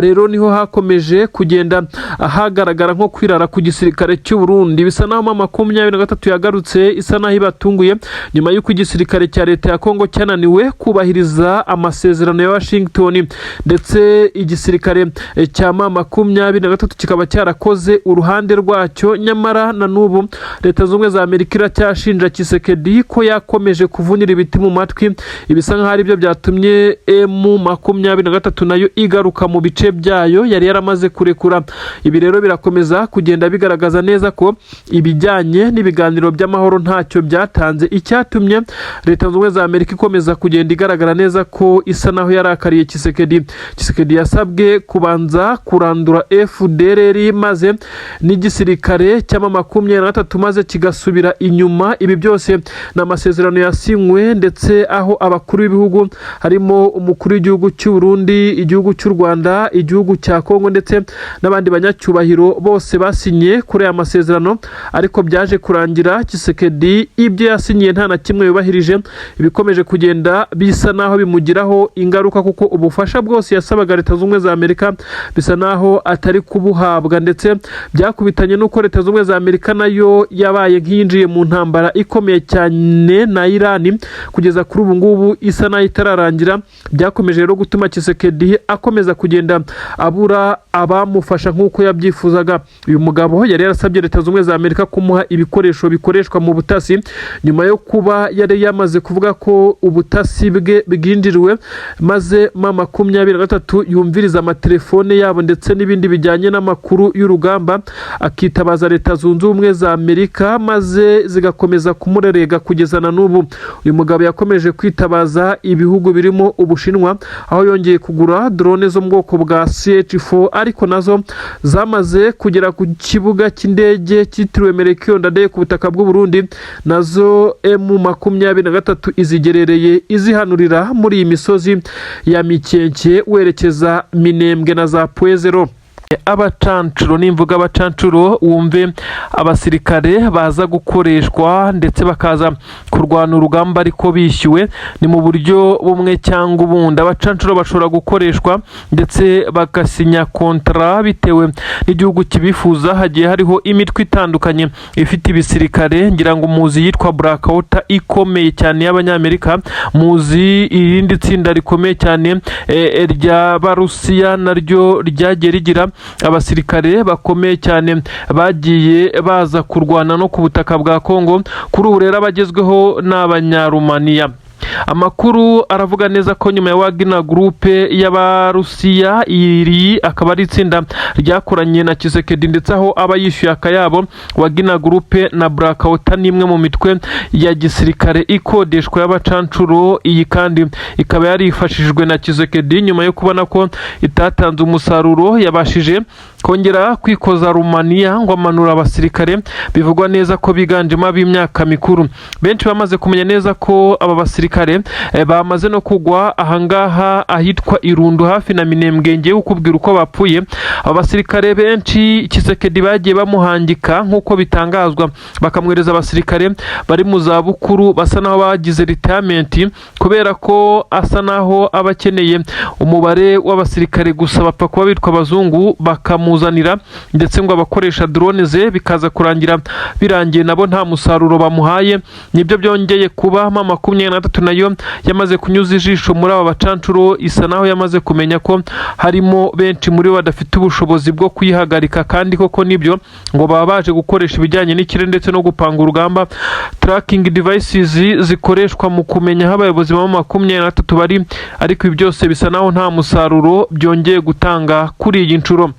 Rero niho hakomeje kugenda hagaragara nko kwirara ku gisirikare cy'u Burundi. Bisa naho M23 yagarutse isa naho ibatunguye nyuma y'uko igisirikare cya leta ya Kongo cyananiwe kubahiriza amasezerano ya Washington, ndetse igisirikare cya M23 kikaba cyarakoze uruhande rwacyo. Nyamara na nubu leta z'ubumwe za Amerika iracyashinja Tshisekedi ko yakomeje kuvunira ibiti mu matwi. Ibisa nkaho ari byo byatumye M23 nayo igaruka mu bice byayo yari yaramaze kurekura. Ibi rero birakomeza kugenda bigaragaza neza ko ibijyanye n'ibiganiro by'amahoro ntacyo byatanze, icyatumye leta z'ubumwe za Amerika ikomeza kugenda igaragara neza ko isa naho yarakariye Tshisekedi. Tshisekedi yasabwe kubanza kurandura FDLR maze n'igisirikare cy'ama M23 maze kigasubira inyuma. Ibi byose na amasezerano yasinywe ndetse aho abakuru b'ibihugu harimo umukuru w'igihugu cy'u Burundi, igihugu cy'u Rwanda, igihugu cya Kongo ndetse n'abandi banyacyubahiro bose basinye kuri aya masezerano, ariko byaje kurangira Tshisekedi ibyo yasinyiye nta na kimwe yubahirije. Ibikomeje kugenda bisa naho bimugiraho ingaruka kuko ubufasha bwose yasabaga Leta z'Ubumwe za Amerika bisa naho atari kubuhabwa, ndetse byakubitanye n'uko Leta z'Ubumwe za Amerika nayo yabaye nk'iyinjiye mu ntambara ikomeye cyane na Iran kugeza kuri ubu ngubu isa naho itararangira. Byakomeje rero gutuma Tshisekedi akomeza kugenda abura abamufasha nk'uko yabyifuzaga. Uyu mugabo yari yarasabye Leta z'Ubumwe za Amerika kumuha ibikoresho bikoreshwa mu butasi nyuma yo kuba yari yamaze kuvuga ko ubutasi bwe bwinjiriwe, maze M23 yumviriza amatelefone yabo ndetse n'ibindi bijyanye n'amakuru y'urugamba, akitabaza Leta zunze ubumwe za Amerika maze zigakomeza kumurerega kugeza na n'ubu. Uyu mugabo yakomeje kwitabaza ibihugu birimo Ubushinwa, aho yongeye kugura drone zo mu bwoko bwa CH4 ariko nazo zamaze kugera ku kibuga cy'indege cyitiriwe Melchior Ndadaye ku butaka bw'u Burundi, nazo M23 izigerereye izihanurira muri iyi misozi ya Mikenke werekeza Minembwe na za Pwezero. Abacancuro, nimvuga abacancuro wumve abasirikare baza gukoreshwa ndetse bakaza kurwana urugamba ariko bishyuwe, ni mu buryo bumwe cyangwa ubundi. Abacancuro bashobora gukoreshwa ndetse bagasinya kontra bitewe n'igihugu kibifuza. Hagiye hariho imitwe itandukanye ifite ibisirikare, ngira ngo muzi yitwa Blackwater ikomeye cyane y'Abanyamerika, muzi irindi tsinda rikomeye cyane rya Barusiya naryo ryagiye rigira abasirikare bakomeye cyane bagiye baza kurwana no ku butaka bwa Kongo. Kuri ubu rero abagezweho n'Abanyarumaniya. Amakuru aravuga neza ko nyuma ya Wagner Group y'Abarusiya, iri akaba ari itsinda ryakoranye na Tshisekedi ndetse aho aba yishyuye akayabo. Wagner Group na Blackwater ni imwe mu mitwe ya gisirikare ikodeshwa y'abacancuro. Iyi kandi ikaba yarifashishijwe na Tshisekedi nyuma yo kubona ko itatanze umusaruro, yabashije kongera kwikoza Rumaniya ngo amanura abasirikare. Bivugwa neza ko biganjemo ab'imyaka mikuru. Benshi bamaze kumenya neza ko aba basirikare bamaze no kugwa ahangaha ahitwa Irundu hafi na Minembwe. Ngiye kukubwira uko bapfuye. Aba basirikare benshi Tshisekedi bagiye bamuhangika nk'uko bitangazwa, bakamwereza abasirikare bari mu za bukuru basa naho bagize retirement, kubera ko asa naho abakeneye umubare w'abasirikare gusa bapfa kuba bitwa abazungu bakamuzanira, ndetse ngo abakoresha drone ze bikaza kurangira birangiye nabo nta musaruro bamuhaye. Nibyo byongeye kuba M23 nayo yamaze kunyuza ijisho muri aba bacancuro, isa naho yamaze kumenya ko harimo benshi muri bo badafite ubushobozi bwo kuyihagarika, kandi koko nibyo ngo baba baje gukoresha ibijyanye n'ikirere ndetse no gupanga urugamba. Tracking devices zikoreshwa mu kumenya aho abayobozi ba M23 bari, ariko ibi byose bisa naho nta musaruro byongeye gutanga kuri iyi nshuro.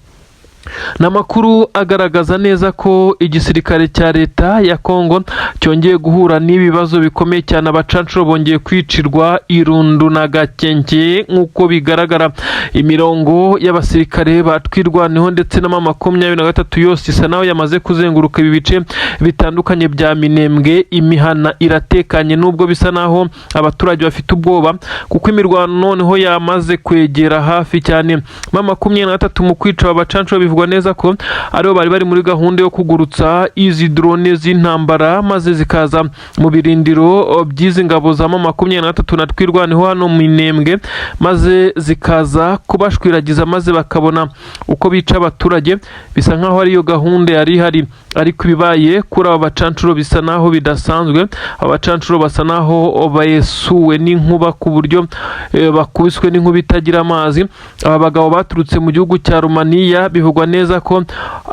N'amakuru agaragaza neza ko igisirikare cya Leta ya Kongo cyongeye guhura n'ibibazo bikomeye cyane. Abacancuro bongeye kwicirwa Irundu na Gakenke nk'uko bigaragara. Imirongo y'abasirikare batwirwaneho ndetse na M23 yose isa naho yamaze kuzenguruka ibi bice bitandukanye bya Minembwe. Imihana iratekanye nubwo bisa naho abaturage bafite ubwoba kuko imirwano noneho yamaze kwegera hafi cyane. M23 mu kwica abacancuro bivugwa neza ko aribo bari muri gahunda yo kugurutsa izi drone z'intambara maze zikaza mu birindiro by'izi ngabo za M23 na twirwaneho hano mu Minembwe, maze zikaza kubashwiragiza maze bakabona uko bica abaturage. Bisa nkaho ari yo gahunda yari ihari, ariko bibaye kuri aba bacancuro bisa naho bidasanzwe. Abacancuro basa naho bayesuwe n'inkuba ku buryo bakubiswe n'inkuba itagira amazi. Aba bagabo baturutse mu gihugu cya Rumaniya, bivugwa neza ko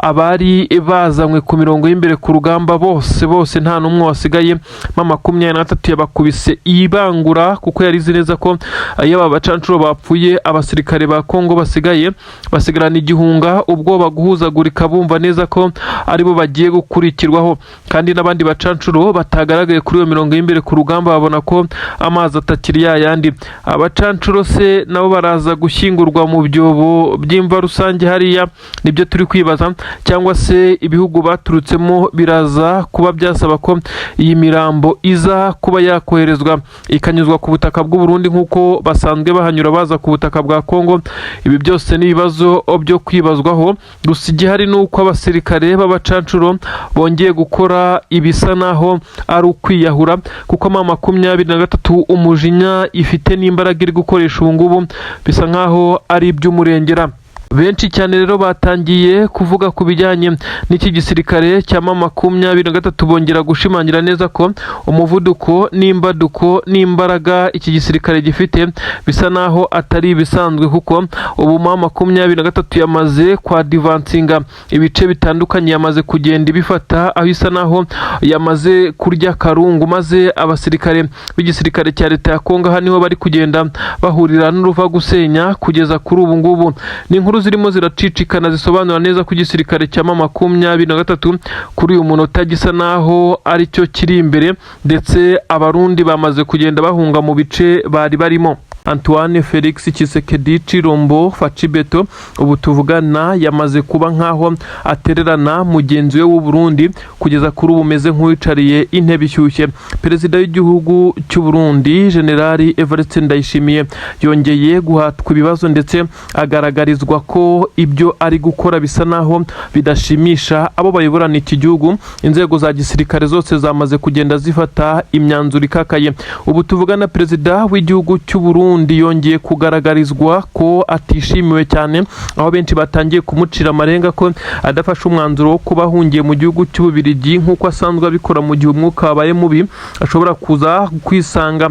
abari bazanywe ku mirongo y'imbere ku rugamba bose nta n'umwe wasigaye. M23 yabakubise ibangura kuko yari izi neza ko iyo aba bacancuro bapfuye abasirikare ba Kongo basigarana igihunga, ubwoba guhuzagurika, bumva neza ko aribo bagiye gukurikirwaho. Kandi n'abandi bacancuro batagaragaye kuri iyo mirongo y'imbere ku rugamba babona ko amazi atakiri yayandi. Abacancuro se nabo baraza gushyingurwa mu byobo by'imva rusange hariya nibyo turi kwibaza, cyangwa se ibihugu baturutsemo biraza kuba byasaba ko iyi mirambo iza kuba yakoherezwa ikanyuzwa ku butaka bw'u Burundi nk'uko basanzwe bahanyura baza ku butaka bwa Kongo. Ibi byose ni ibibazo byo kwibazwaho, gusa igihari ni uko abasirikare b'abacancuro bongeye gukora ibisa naho ari ukwiyahura, kuko ama 23 umujinya ifite n'imbaraga iri gukoresha ubu ngubu bisa nkaho ari iby'umurengera. Benshi cyane rero batangiye kuvuga ku bijyanye n'iki gisirikare cya 23 bongera gushimangira neza ko umuvuduko n'imbaduko n'imbaraga iki gisirikare gifite bisa naho atari ibisanzwe, kuko ubu 23 yamaze kwa divansinga ibice bitandukanye, yamaze kugenda ibifata aho isa naho yamaze kurya karungu, maze abasirikare b'igisirikare cya leta ya Kongo aha niho bari kugenda bahurira n'uruva gusenya kugeza kuri ubu ngubu. Ni inkuru zirimo ziracicikana zisobanura neza ko igisirikare cya 23 kuri uyu munota gisa naho ari cyo kiri imbere, ndetse abarundi bamaze kugenda bahunga mu bice bari barimo. Antoine Felix Tshisekedi Tshilombo Facibeto ubu tuvugana yamaze kuba nkaho atererana mugenzi we w'u Burundi kugeza kuri ubu meze nk'uwicariye intebe ishyushye. Perezida w'igihugu cy'u Burundi General Evariste Ndayishimiye yongeye guhatwa ibibazo ndetse agaragarizwa ko ibyo ari gukora bisa naho bidashimisha abo bayoborana iki gihugu. Inzego za gisirikare zose zamaze kugenda zifata imyanzuro ikakaye. Ubu tuvugana perezida w'igihugu cy'u Burundi yongeye kugaragarizwa ko atishimiwe cyane, aho benshi batangiye kumucira amarenga ko adafashe umwanzuro wo kuba ahungiye mu gihugu cy'Ububirigi nk'uko asanzwe abikora mu gihe umwuka wabaye mubi, ashobora kuza kwisanga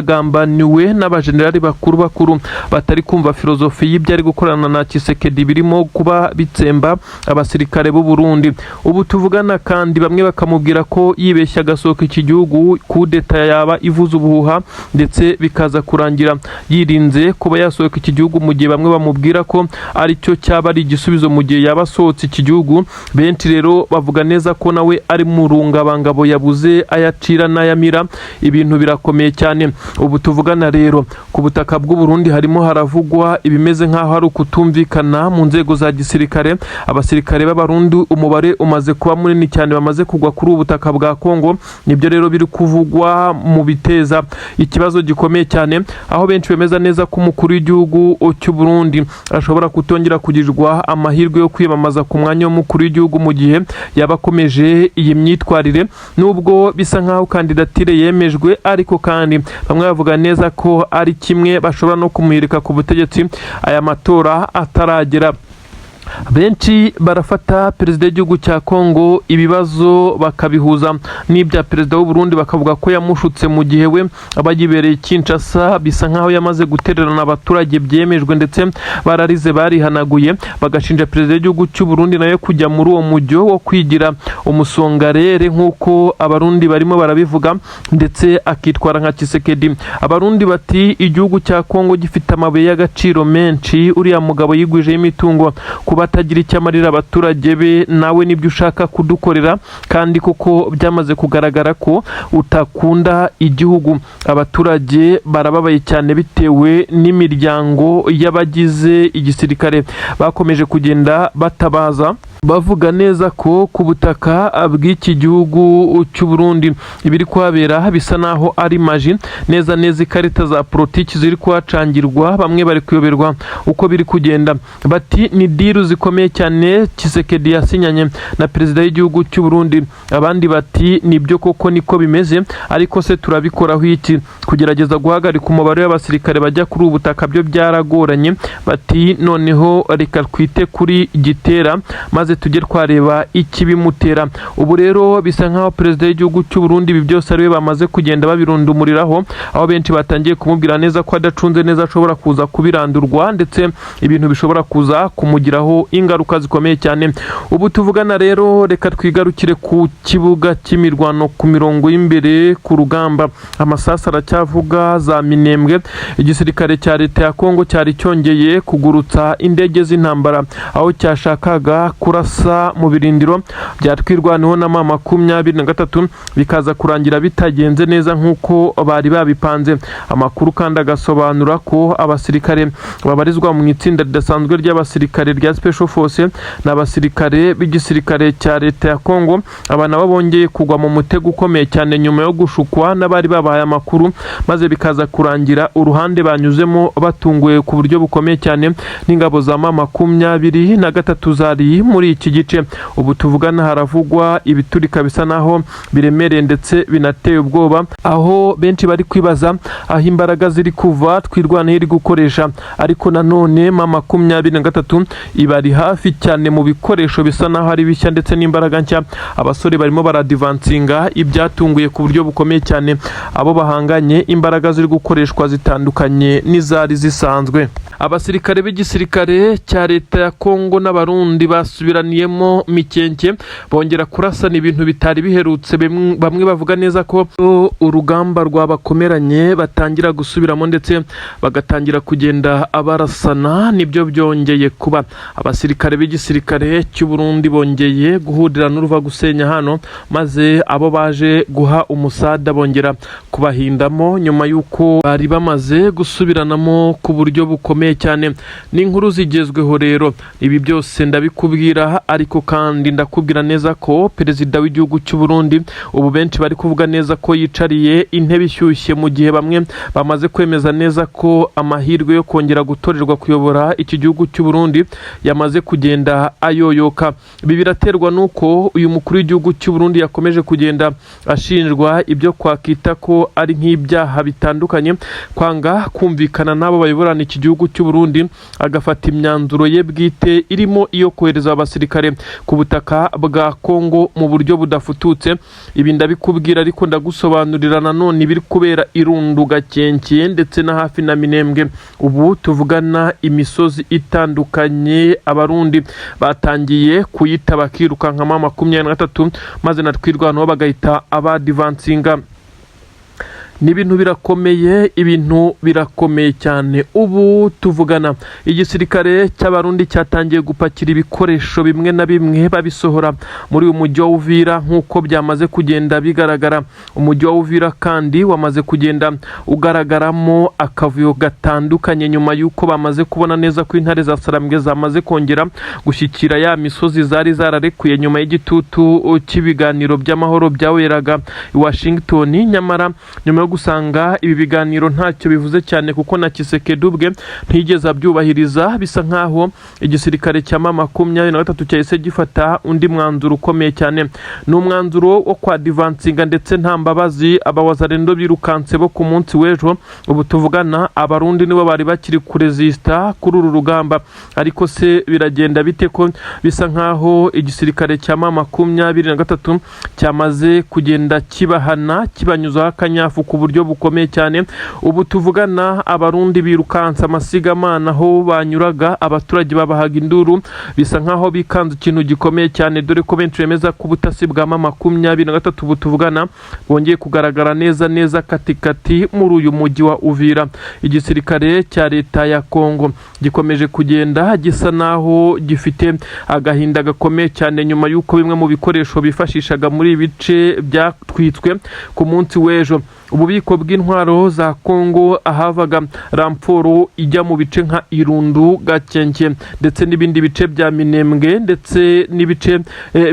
yagambaniwe n'abajenerali bakuru batari kumva filozofi y'ibyo ari gukorana na Tshisekedi birimo kuba bitsemba abasirikare b'u Burundi. Ubu tuvugana kandi bamwe bakamubwira ko yibeshya agasohoka iki gihugu kudeta yaba ivuza ubuhuha, ndetse bikaza kurangira yirinze kuba yasohoka iki gihugu, mu gihe bamwe bamubwira ko ari cyo cyaba ari igisubizo mu gihe yaba asohotse iki gihugu. Benshi rero bavuga neza ko nawe ari mu rungabangabo yabuze ayacira n'ayamira. Ibintu birakomeye cyane. Ubu tuvugana rero ku butaka bw'u Burundi harimo haravugwa ibimeze nk'aho ari ukutumvikana mu nzego za gisirikare. Abasirikare b'Abarundi umubare umaze kuba munini cyane bamaze kugwa kuri ubu butaka bwa Kongo, nibyo rero biri kuvugwa mu biteza ikibazo gikomeye cyane, aho benshi bemeza neza ko umukuru w'igihugu cy'u Burundi ashobora kutongera kugirirwa amahirwe yo kwiyamamaza ku mwanya w'umukuru w'igihugu mu gihe yaba akomeje iyi myitwarire. Nubwo bisa nkaho kandidatire yemejwe, ariko kandi bamwe bavuga neza ko ari kimwe bashobora no kumuhirika ku butegetsi aya matora ataragera. Benshi barafata perezida w'igihugu cya Kongo ibibazo bakabihuza n'ibya perezida w'u Burundi, bakavuga ko yamushutse mu gihe we abagibereye Kinshasa bisa nkaho yamaze gutererana abaturage byemejwe, ndetse bararize barihanaguye, bagashinja perezida w'igihugu cy'u Burundi nawe kujya muri uwo mujyo wo kwigira umusongarere nk'uko abarundi barimo barabivuga, ndetse akitwara nka Tshisekedi. Abarundi bati igihugu cya Kongo gifite amabuye y'agaciro menshi, uriya mugabo yigwijeho imitungo batagira icyo amarira abaturage be, nawe nibyo ushaka kudukorera, kandi koko byamaze kugaragara ko utakunda igihugu. Abaturage barababaye cyane bitewe n'imiryango y'abagize igisirikare bakomeje kugenda batabaza bavuga neza ko ku butaka bw'iki gihugu cy'u Burundi ibiri kuhabera bisa naho ari maji. Neza ikarita za politiki ziri kuhacangirwa, bamwe bari kuyoberwa uko biri kugenda. Bati ni diru zikomeye cyane Tshisekedi yasinyanye na perezida w'igihugu cy'u Burundi. Abandi bati nibyo koko niko bimeze, ariko se turabikoraho iki? Kugerageza guhagarika umubare w'abasirikare bajya kuri ubu butaka byo byaragoranye. Bati noneho reka twite kuri Gitera maze tujye twareba ikibimutera. Ubu rero bisa nkaho perezida w'igihugu cy'u Burundi ibi byose ariwe bamaze kugenda babirundumuriraho, aho benshi batangiye kumubwira neza ko adacunze neza ashobora kuza kubirandurwa, ndetse ibintu bishobora kuza kumugiraho ingaruka zikomeye cyane. Ubu tuvugana rero reka twigarukire ku kibuga cy'imirwano ku mirongo y'imbere ku rugamba. Amasasu aracyavuga za Minembwe. Igisirikare cya leta ya Kongo cyari cyongeye kugurutsa indege z'intambara, aho cyashakaga kuri kurasa mu birindiro bya Twirwaneho na M23 bikaza kurangira bitagenze neza nk'uko bari babipanze. Amakuru kandi agasobanura ko abasirikare babarizwa mu itsinda ridasanzwe ry'abasirikare rya Special Force n'abasirikare b'igisirikare cya leta ya Kongo abana babongeye kugwa mu mutego ukomeye cyane nyuma yo gushukwa n'abari babahaye amakuru, maze bikaza kurangira uruhande banyuzemo batunguye ku buryo bukomeye cyane n'ingabo za M23 zari muri iki gice. Ubu tuvugana haravugwa ibiturika bisa naho biremereye ndetse binateye ubwoba, aho benshi bari kwibaza aho imbaraga ziri kuva Twirwaneho iri gukoresha, ariko nanone M23 ibari hafi cyane mu bikoresho bisa naho ari bishya ndetse n'imbaraga nshya. Abasore barimo baradivansinga ibyatunguye ku buryo bukomeye cyane abo bahanganye, imbaraga ziri gukoreshwa zitandukanye n'izari zisanzwe. Abasirikare b'igisirikare cya leta ya Kongo n'abarundi basubiraniyemo mikenke bongera kurasana ibintu bitari biherutse. Bamwe bavuga neza ko urugamba rwabakomeranye batangira gusubiramo ndetse bagatangira kugenda abarasana, nibyo byongeye kuba. Abasirikare b'igisirikare cy'u Burundi bongeye guhurira n'uruva gusenya hano, maze abo baje guha umusada bongera kubahindamo nyuma y'uko bari bamaze gusubiranamo ku buryo bukomeye cyane. N'inkuru zigezweho rero ibi byose ndabikubwira, ariko kandi ndakubwira neza ko perezida w'igihugu cy'u Burundi ubu benshi bari kuvuga neza ko yicariye intebe ishyushye, mu gihe bamwe bamaze kwemeza neza ko amahirwe yo kongera gutorerwa kuyobora iki gihugu cy'u Burundi yamaze kugenda ayoyoka. Ibi biraterwa nuko uyu mukuru w'igihugu cy'u Burundi yakomeje kugenda ashinjwa ibyo kwakita ko ari nk'ibyaha bitandukanye, kwanga kumvikana n'abo bayoborana iki gihugu cy'u Burundi, agafata imyanzuro ye bwite irimo iyo kohereza abasirikare ku butaka bwa Kongo mu buryo budafututse. Ibi ndabikubwira, ariko ndagusobanurira nanone ibiri kubera Irundu, Gakenke ndetse na hafi na Minembwe. Ubu tuvugana imisozi itandukanye abarundi batangiye kuyita bakirukanka M23, maze na Twirwaneho bagahita abadivansinga. N'ibintu birakomeye, ibintu birakomeye cyane. Ubu tuvugana igisirikare cy'abarundi cyatangiye gupakira ibikoresho bimwe na bimwe babisohora muri uyu mujyi wa Uvira nk'uko byamaze kugenda bigaragara. Umujyi wa Uvira kandi wamaze kugenda ugaragaramo akavuyo gatandukanye nyuma y'uko bamaze kubona neza ko intare za Sarambwe zamaze kongera gushyikira ya misozi zari zararekuye nyuma y'igitutu cy'ibiganiro by'amahoro byaweraga i Washington. Nyamara nyuma gusanga ibi biganiro ntacyo bivuze cyane kuko na Tshisekedi ubwe ntigeze abyubahiriza, bisa nkaho igisirikare cya M23 cyahise gifata undi mwanzuro ukomeye cyane. N'umwanzuro wo kwa divansinga ndetse nta mbabazi abawazarendo birukanse bo ku munsi w'ejo. Ubu tuvugana abarundi nibo bari bakiri kuresista kuri uru rugamba, ariko se biragenda bite ko bisa nkaho igisirikare cya M23 cyamaze kugenda kibahana kibanyuzaho akanyafu ku buryo bukomeye cyane. Ubu tuvugana abarundi birukansa amasigamana aho banyuraga, abaturage babahaga induru, bisa nkaho bikanze ikintu gikomeye cyane, dore ko benshi bemeza ko ubutasi bwa M23 ubu tuvugana bongeye kugaragara neza katikati muri uyu mujyi wa Uvira. Igisirikare cya leta ya Kongo gikomeje kugenda gisa naho gifite agahinda gakomeye cyane nyuma y'uko bimwe mu bikoresho bifashishaga muri ibice byatwitswe ku munsi w'ejo. Ububiko bw'intwaro za Kongo ahavaga ramporo ijya mu bice nka Irundu, Gakenke ndetse n'ibindi bice bya Minembwe ndetse n'ibice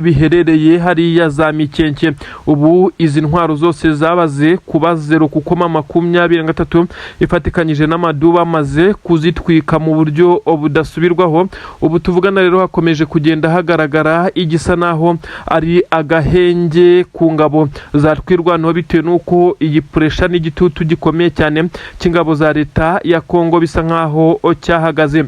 biherereye hariya za Mikenke. Ubu izi ntwaro zose zabaze kuba zero kuko M23 ifatikanyije n'amaduba amaze kuzitwika mu buryo budasubirwaho. Ubu tuvugana rero hakomeje kugenda hagaragara igisa naho ari agahenge ku ngabo za Twirwaneho bitewe n'uko iyi puresha n'igitutu gikomeye cyane cy'ingabo za leta ya Kongo bisa nkaho cyahagaze.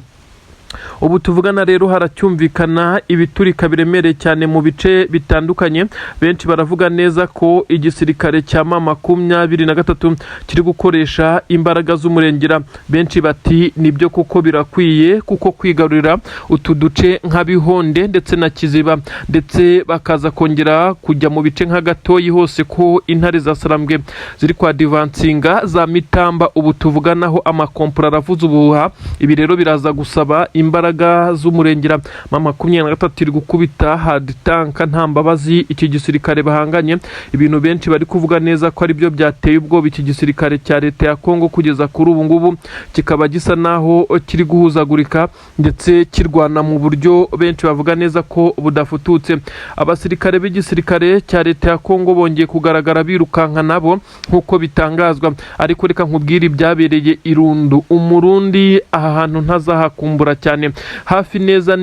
Ubu tuvugana rero haracyumvikana ibiturika biremereye cyane mu bice bitandukanye. Benshi baravuga neza ko igisirikare cya M23 kiri gukoresha imbaraga z'umurengera. Benshi bati nibyo kuko birakwiye, kuko kwigarurira utu duce nka Bihonde ndetse na Kiziba ndetse bakaza kongera kujya mu bice nka Gatoyi hose ko intare za Sarambwe ziri kwa divansinga za Mitamba. Ubu tuvuganaho amakompura aravuza ubuhuha. Ibi rero biraza gusaba imbaraga z'umurengera M23 iri gukubita hard tank nta mbabazi iki gisirikare bahanganye, ibintu benshi bari kuvuga neza ko ari byo byateye ubwoba iki gisirikare cya leta ya Kongo kugeza kuri ubu ngubu kikaba gisa naho kiri guhuzagurika ndetse kirwana mu buryo benshi bavuga neza ko budafututse. Abasirikare b'igisirikare cya leta ya Kongo bongeye kugaragara birukanka nabo nkuko bitangazwa, ariko reka nkubwire ibyabereye Irundu umurundi aha hantu ntazahakumbura cyane, hafi neza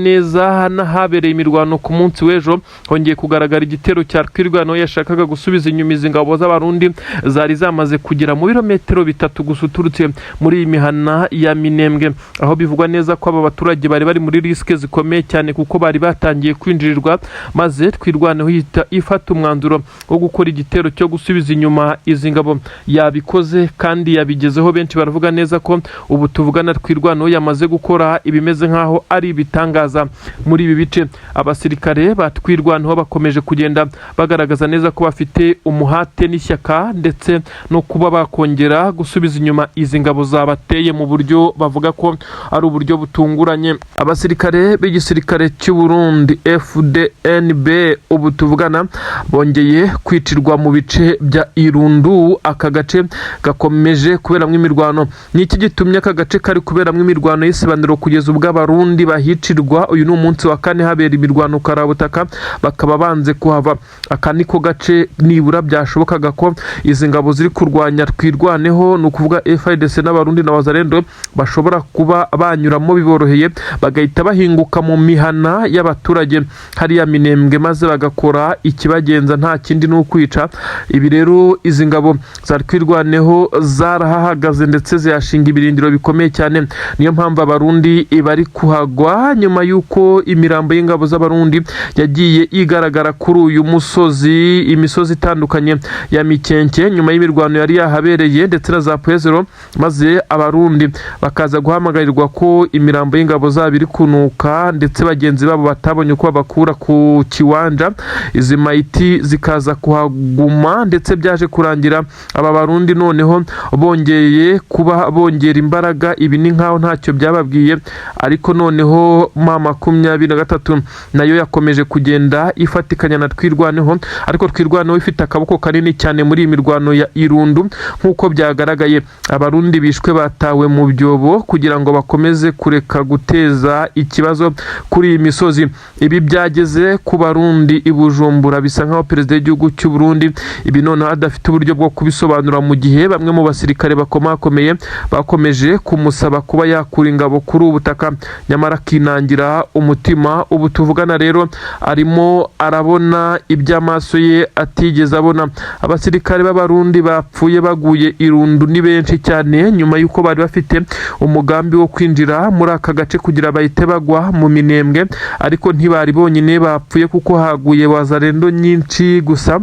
n'ahabereye imirwano ku munsi w'ejo hongeye kugaragara igitero cya Twirwanaho yashakaga gusubiza inyuma izi ngabo z'abarundi zari zamaze kugera mu birometero 3 gusa uturutse muri iyi mihana ya Minembwe, aho bivugwa neza ko aba baturage bari bari muri riske zikomeye cyane kuko bari batangiye kwinjirirwa, maze Twirwanaho ifata umwanzuro wo gukora igitero cyo gusubiza inyuma izi ngabo. Yabikoze kandi yabigezeho, benshi baravuga neza ko ubu tuvugana Twirwanaho yamaze gukora ibimeze nkaho ari ibitangaza muri ibi bice. Abasirikare ba Twirwanaho bakomeje kugenda bagaragaza neza ko bafite umuhate n'ishyaka ndetse no kuba bakongera gusubiza inyuma izi ngabo zabateye mu buryo bavuga ko ari uburyo butunguranye. Abasirikare b'igisirikare cy'u Burundi FDNB ubu tuvugana bongeye kwicirwa mu bice bya Irundu, aka gace gakomeje kuberamwe imirwano. Niki gitumye aka gace kari kuberamwe imirwano y'isebaniro kugeza ubwo abarundi bahicirwa? Uyu ni umunsi wa kane habera imirwano karabutaka bakaba banze kuhava. Aka niko gace nibura byashobokaga ko izi ngabo ziri kurwanya Twirwaneho, ni ukuvuga FARDC n'abarundi na Wazalendo bashobora kuba banyuramo biboroheye bagahita bahinguka mu mihana y'abaturage hariya Minembwe maze bagakora ikibagenza nta kindi no kwica. Ibi rero izi ngabo za Twirwaneho zarahagaze ndetse ziyashinga ibirindiro bikomeye cyane, niyo mpamvu abarundi bari kuhagwa nyuma y'uko imirambo y'ingabo z'abarundi yagiye igaragara kuri uyu musozi, imisozi itandukanye ya Mikenke nyuma y'imirwano yari yahabereye ndetse na za Pwezero, maze abarundi bakaza guhamagarirwa ko imirambo y'ingabo zabo iri kunuka ndetse bagenzi babo batabonye uko babakura ku kiwanja, izi mayiti zikaza kuhaguma ndetse byaje kurangira aba barundi noneho bongeye kuba bongera imbaraga. Ibi ni nkaho ntacyo byababwiye, ariko noneho M23 nayo yakomeje kugenda ifatikanya na Twirwaneho, ariko Twirwaneho ifite akaboko kanini cyane muri imirwano ya Irundu nkuko byagaragaye. Abarundi bishwe batawe mu byobo kugira ngo bakomeze kureka guteza ikibazo kuri iyi misozi. Ibi byageze ku barundi i Bujumbura, bisa nkaho perezida w'igihugu cy'u Burundi ibi noneho adafite uburyo bwo kubisobanura, mu gihe bamwe mu basirikare bakomakomeye bakomeje kumusaba kuba yakura ingabo kuri ubutaka, nyamara akinangira umutima. Ubu tuvugana rero arimo arabona iby'amaso ye atigeze abona. Abasirikare b'abarundi bapfuye baguye Irundu ni benshi cyane nyuma y'uko bari bafite umugambi wo kwinjira muri aka gace kugira bahite bagwa mu Minembwe, ariko ntibari bonyine bapfuye kuko haguye Wazalendo nyinshi gusa.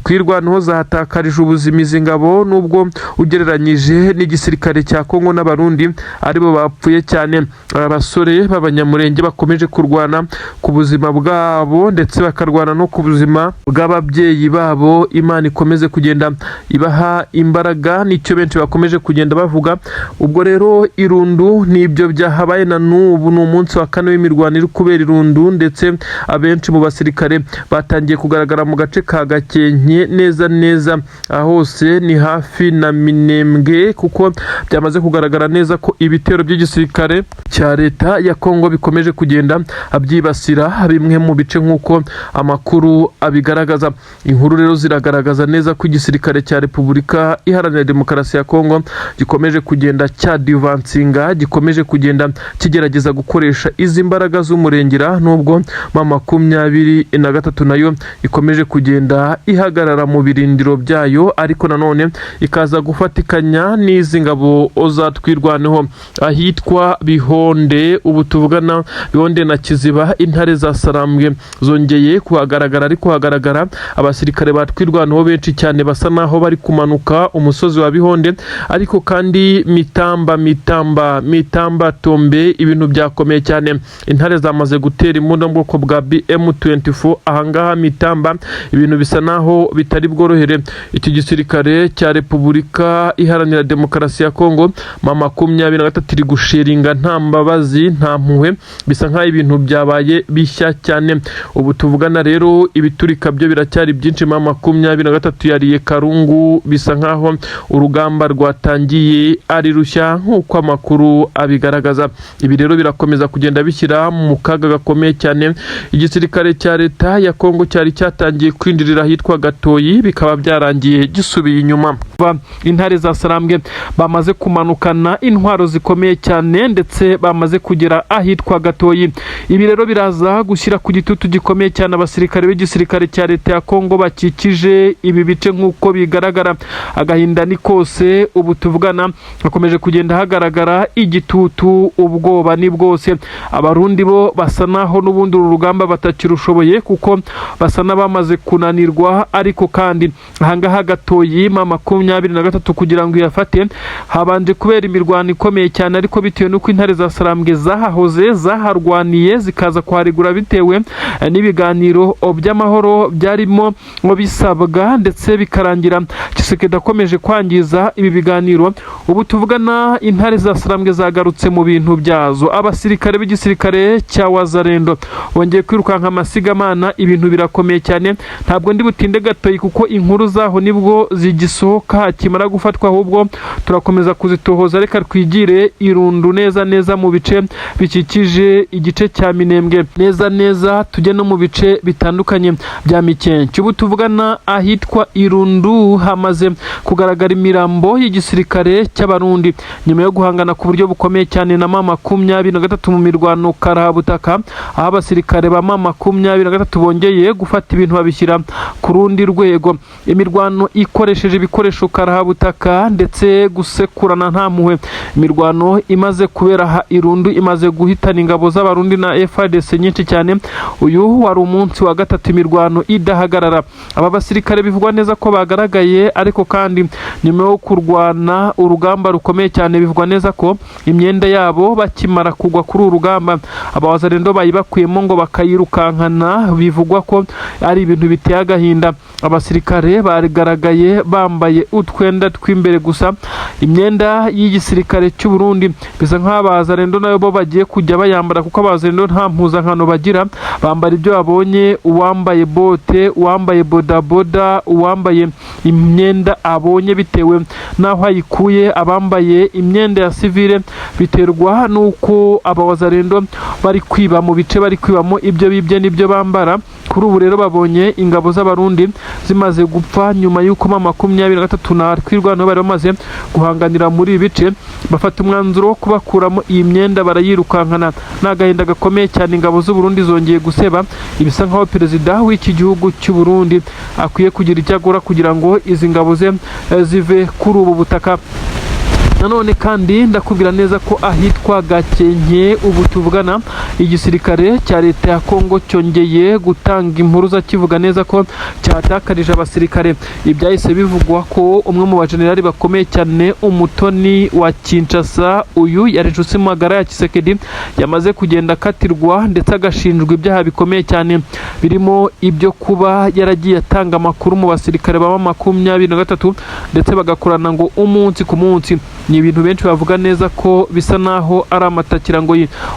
Twirwanaho zahatakarije ubuzima izi ngabo, nubwo ugereranyije n'igisirikare cya Kongo n'abarundi aribo bapfuye cyane. Abasore b'abanyamurenge bakomeje kurwana ku buzima bwabo ndetse bakarwana no ku buzima bw'ababyeyi babo. Imana ikomeze kugenda ibaha imbaraga, nicyo benshi bakomeje kugenda bavuga. Ubwo rero Irundu nibyo byahabaye na n'ubu, ni umunsi wa kane w'imirwano iri kubera Irundu, ndetse abenshi mu basirikare batangiye kugaragara mu gace ka Gakenke neza hose ni hafi na Minembwe, kuko byamaze kugaragara neza ko ibitero by'igisirikare cya leta ya Kongo bikomeje kugenda abyibasira bimwe mu bice nk'uko amakuru abigaragaza. Inkuru rero ziragaragaza neza ko igisirikare cya Repubulika Iharanira Demokarasi ya Kongo gikomeje kugenda cyadivansinga, gikomeje kugenda kigerageza gukoresha izi mbaraga z'umurengera, nubwo M23 nayo ikomeje kugenda ihagarara mu birindiro byayo, ariko nanone ikaza gufatikanya n'izi ngabo za Twirwaneho ahitwa Bihonde. Ubu tuvugana Bihonde na Kiziba, intare za Sarambwe zongeye kuhagaragara, ariko hagaragara abasirikare ba Twirwaneho benshi cyane basa naho bari kumanuka umusozi wa Bihonde, ariko kandi Mitamba Tombe ibintu byakomeye cyane. Intare zamaze gutera imbunda mu bwoko bwa BM24 ahangaha Mitamba, ibintu bisa naho bitari bworohere iki gisirikare cya Repubulika Iharanira Demokarasi ya Kongo. M23 iri gusheringa nta mbabazi mbabazi nta mpuhwe, bisa nk'aho ibintu byabaye bishya cyane. Ubu tuvugana rero ibiturika byo biracyari byinshi. M23 yariye Karungu, bisa nk'aho urugamba rwatangiye ari rushya nk'uko amakuru abigaragaza. Ibi rero birakomeza kugenda bishyira mu kaga gakomeye cyane igisirikare cya leta ya Kongo cyari cyatangiye kwinjirira ahitwa Gatoyi, bikaba byarangiye gisubiye inyuma. Intare za Sarambwe bamaze kumanukana intwaro zikomeye cyane ndetse bamaze kugera ahitwa Gatoyi. Ibi rero biraza gushyira ku gitutu gikomeye cyane abasirikare b'igisirikare cya leta ya Kongo bakikije ibi bice nk'uko bigaragara. Agahinda ni kose, ubu tuvugana hakomeje kugenda hagaragara igitutu, ubwoba ni bwose. Abarundi bo basa naho n'ubundi uru rugamba batakirushoboye kuko basa n'abamaze kunanirwa, ariko kandi ahangaha Gatoyi M23 kugira ngo iyafate habanje kubera imirwano ikomeye cyane, ariko bitewe n'uko intare za Sarambwe zahahoze zaharwaniye zikaza kuharigura bitewe n'ibiganiro by'amahoro byarimo bisabwa ndetse bikarangira Tshisekedi akomeje kwangiza ibi biganiro. Ubu tuvugana intare za Sarambwe zagarutse mu bintu byazo. Abasirikare b'igisirikare cya Wazalendo bongeye kwirukanka amasigamana, ibintu birakomeye cyane. Ntabwo ndi butinde Gatoyi kuko inkuru zaho nibwo zigisohoka kimara gufatwa, ahubwo turakomeza kuzitohoza. Reka twigire Irundu neza mu bice bikikije igice cya Minembwe neza tujye no mu bice bitandukanye bya Mikenke. Ubu tuvugana ahitwa Irundu hamaze kugaragara imirambo y'igisirikare cy'abarundi nyuma yo guhangana ku buryo bukomeye cyane na M23 mu mirwano karahabutaka, aho abasirikare ba M23 bongeye gufata ibintu babishyira ku rundi rwego. Imirwano ikoresheje ibikoresho karahabutaka ndetse gusekurana nta mpuhwe. Imirwano imaze kubera aha Irundu imaze guhitana ingabo z'abarundi na FARDC nyinshi cyane. Uyu wari umunsi wa gatatu imirwano idahagarara. Aba basirikare bivugwa neza ko bagaragaye, ariko kandi nyuma yo kurwana urugamba rukomeye cyane bivugwa neza ko imyenda yabo bakimara kugwa kuri urugamba Abawazalendo bayibakuyemo ngo bakayirukankana. Bivugwa ko ari ibintu biteye agahinda. Abasirikare bagaragaye bambaye utwenda tw'imbere gusa, imyenda y'igisirikare cy'u Burundi bisa nk'Abawazalendo nayo bo bagiye kujya bayambara kuko Abawazalendo nta mpuzankano bagira. Bambara ibyo babonye, uwambaye bote, uwambaye bodaboda, uwambaye imyenda abonye bitewe naho ayikuye. Abambaye imyenda ya civile biterwa nuko Abawazalendo bari kwiba mu bice bari kwibamo ibyo bibye nibyo bambara. Kuri ubu rero babonye ingabo z'abarundi zimaze gupfa nyuma y'uko M23 na twirwano bari bamaze guhanganira muri ibi bice, bafata umwanzuro wo kubakuramo iyi myenda barayirukankana. N'agahinda gakomeye cyane, ingabo z'u Burundi zongeye guseba. Ibisa nk'aho perezida w'iki gihugu cy'u Burundi akwiye kugira icyo agora kugira ngo izi ngabo ze zive kuri ubu butaka. Nanone kandi ndakubwira neza ko ahitwa Gakenke ubu tuvugana igisirikare cya leta ya Kongo cyongeye gutanga impuruza kivuga neza ko cyatakarije abasirikare. Ibyahise bivugwa ko umwe mu bajenerali bakomeye cyane Umutoni wa Kinshasa, uyu yari inshuti magara ya Tshisekedi, yamaze kugenda akatirwa ndetse agashinjwa ibyaha bikomeye cyane birimo ibyo kuba yaragiye atanga amakuru mu basirikare ba M23 ndetse bagakorana ngo umunsi ku munsi. Ni ibintu benshi bavuga neza ko bisa naho ari amatakira ngo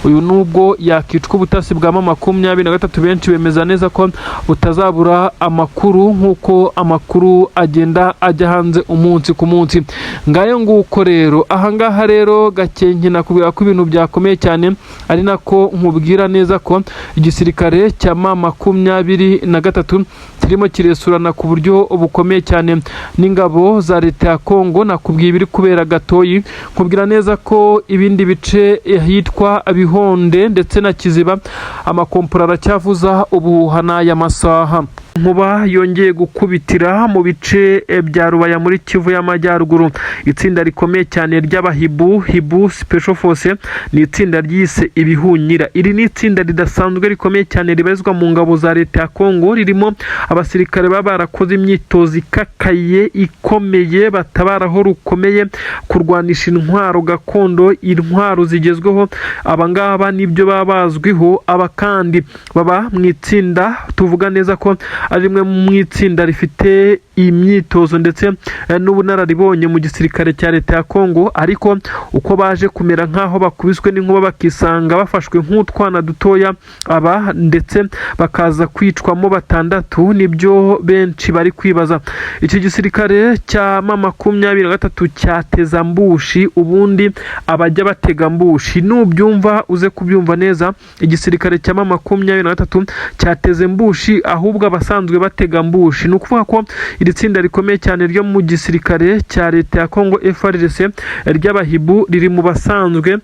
uyu nubwo yakicwa ubutasi bwa M23 benshi bemeza neza ko butazabura amakuru nk'uko amakuru agenda ajya hanze umunsi ku munsi. Ngayo nguko rero ahangaha rero Gakenke nakubwira ko ibintu byakomeye cyane, ari nako nkubwira neza ko igisirikare cya M23 kirimo kiresurana ku buryo bukomeye cyane n'ingabo za leta ya Kongo. Nakubwiye ibiri kubera Gatoyi, nkubwira neza ko ibindi bice hitwa Bihonde ndetse na Kiziba amakompora aracyavuza ubuhuha n'aya masaha. Nkuba yongeye gukubitira mu bice bya Rubaya muri Kivu y'Amajyaruguru. Itsinda rikomeye cyane ry'abahibu Special Force ni itsinda ryise Ibihunyira. Iri ni itsinda ridasanzwe rikomeye cyane ribezwa mu ngabo za leta ya Kongo, ririmo abasirikare barakoze imyitozo ikakaye ikomeye batabaraho rukomeye kurwanisha intwaro gakondo, intwaro zigezweho. Abangaba nibyo babazwiho. Aba kandi baba mu itsinda tuvuga neza ko ari rimwe mu itsinda rifite imyitozo ndetse n'ubunararibonye mu gisirikare cya leta ya Kongo, ariko uko baje kumera nk'aho bakubiswe n'inkuba bakisanga bafashwe nk'utwana dutoya aba ndetse bakaza kwicwamo batandatu, nibyo benshi bari kwibaza. Iki gisirikare cya M23 cyateza mbushi, ubundi abajya batega mbushi nubyumva uze kubyumva neza. Igisirikare cya M23 cyateze mbushi ahubwo abasanzwe batega mbushi. Ni ukuvuga ko iri tsinda rikomeye cyane ryo mu gisirikare cya leta ya Kongo FARDC ry'abahibu riri mu basanzwe